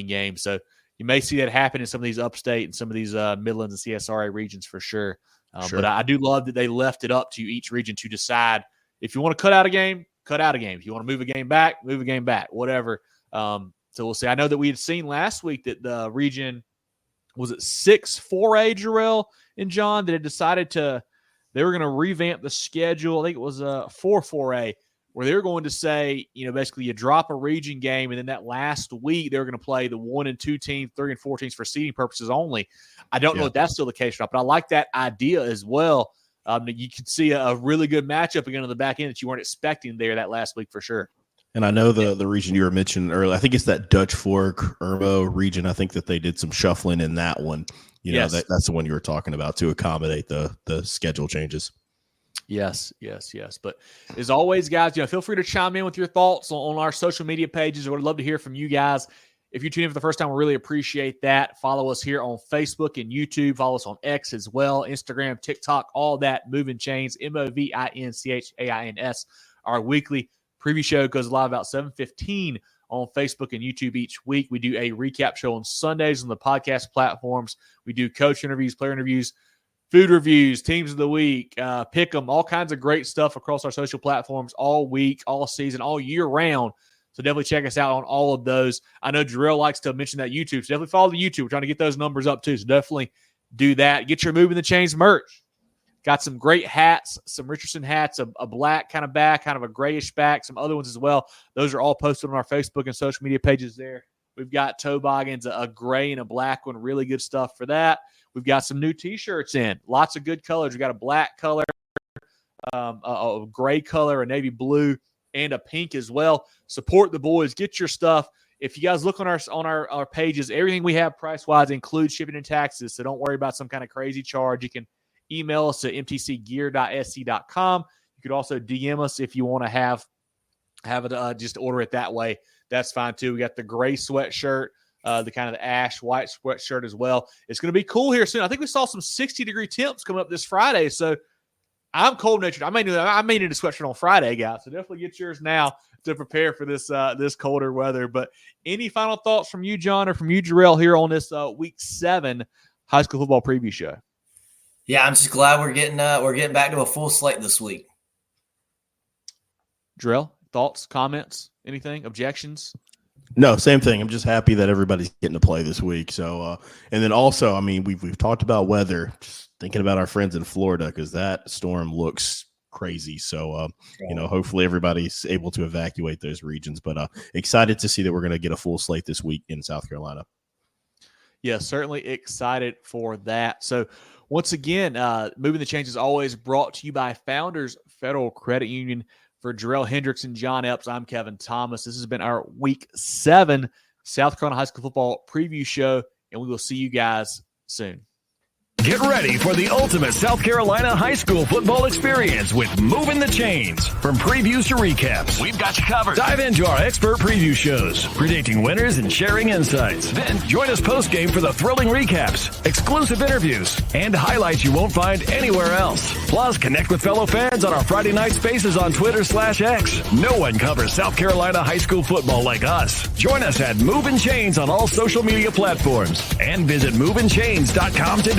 games. So you may see that happen in some of these upstate and some of these Midlands and CSRA regions for sure. Sure. But I do love that they left it up to each region to decide if you want to cut out a game, cut out a game. If you want to move a game back, move a game back, whatever. So we'll see. I know that we had seen last week that the region, was it 6-4A, Jerel and John, that had decided they were going to revamp the schedule. I think it was 4-4A. Where they're going to say, basically you drop a region game, and then that last week they're going to play the 1 and 2 teams, 3 and 4 teams for seeding purposes only. I don't know if that's still the case or not, but I like that idea as well. You could see a really good matchup again on the back end that you weren't expecting there that last week for sure. And I know the region you were mentioning earlier, I think it's that Dutch Fork, Irmo region. I think that they did some shuffling in that one. You know, that's the one you were talking about to accommodate the schedule changes. Yes. But as always, guys, feel free to chime in with your thoughts on our social media pages. We'd love to hear from you guys. If you're tuning in for the first time, we really appreciate that. Follow us here on Facebook and YouTube. Follow us on X as well, Instagram, TikTok, all that. Movin Chains, MOVINCHAINS. Our weekly preview show goes live about 7:15 on Facebook and YouTube each week. We do a recap show on Sundays on the podcast platforms. We do coach interviews, player interviews, food reviews, teams of the week, pick them, all kinds of great stuff across our social platforms all week, all season, all year round. So definitely check us out on all of those. I know Jerel likes to mention that YouTube, so definitely follow the YouTube. We're trying to get those numbers up too, so definitely do that. Get your Movin The Chains merch. Got some great hats, some Richardson hats, a black kind of back, kind of a grayish back, some other ones as well. Those are all posted on our Facebook and social media pages there. We've got toboggans, a gray and a black one, really good stuff for that. We've got some new T-shirts in, lots of good colors. We've got a black color, a gray color, a navy blue, and a pink as well. Support the boys. Get your stuff. If you guys look on our pages, everything we have price-wise includes shipping and taxes, so don't worry about some kind of crazy charge. You can email us at mtcgear.sc.com. You could also DM us if you want to have it just order it that way. That's fine too. We got the gray sweatshirt, the kind of the ash white sweatshirt as well. It's going to be cool here soon. I think we saw some 60-degree temps coming up this Friday, so I'm cold-natured. I may need a sweatshirt on Friday, guys. So definitely get yours now to prepare for this colder weather. But any final thoughts from you, John, or from you, Jerel, here on this Week 7 high school football preview show? Yeah, I'm just glad we're getting back to a full slate this week. Jerel, thoughts, comments, anything, objections? No, same thing. I'm just happy that everybody's getting to play this week. So, and then also, I mean, we've talked about weather. Just thinking about our friends in Florida because that storm looks crazy. So, hopefully everybody's able to evacuate those regions. But excited to see that we're going to get a full slate this week in South Carolina. Yeah, certainly excited for that. So, once again, Movin The Chains is always brought to you by Founders Federal Credit Union. For Jerel, Hendricks, and John Epps, I'm Kevin Thomas. This has been our Week 7 South Carolina High School Football preview show, and we will see you guys soon. Get ready for the ultimate South Carolina high school football experience with Movin The Chains. From previews to recaps, we've got you covered. Dive into our expert preview shows, predicting winners and sharing insights. Then join us post-game for the thrilling recaps, exclusive interviews, and highlights you won't find anywhere else. Plus, connect with fellow fans on our Friday night spaces on Twitter/X. No one covers South Carolina high school football like us. Join us at Movin Chains on all social media platforms and visit movinchains.com today.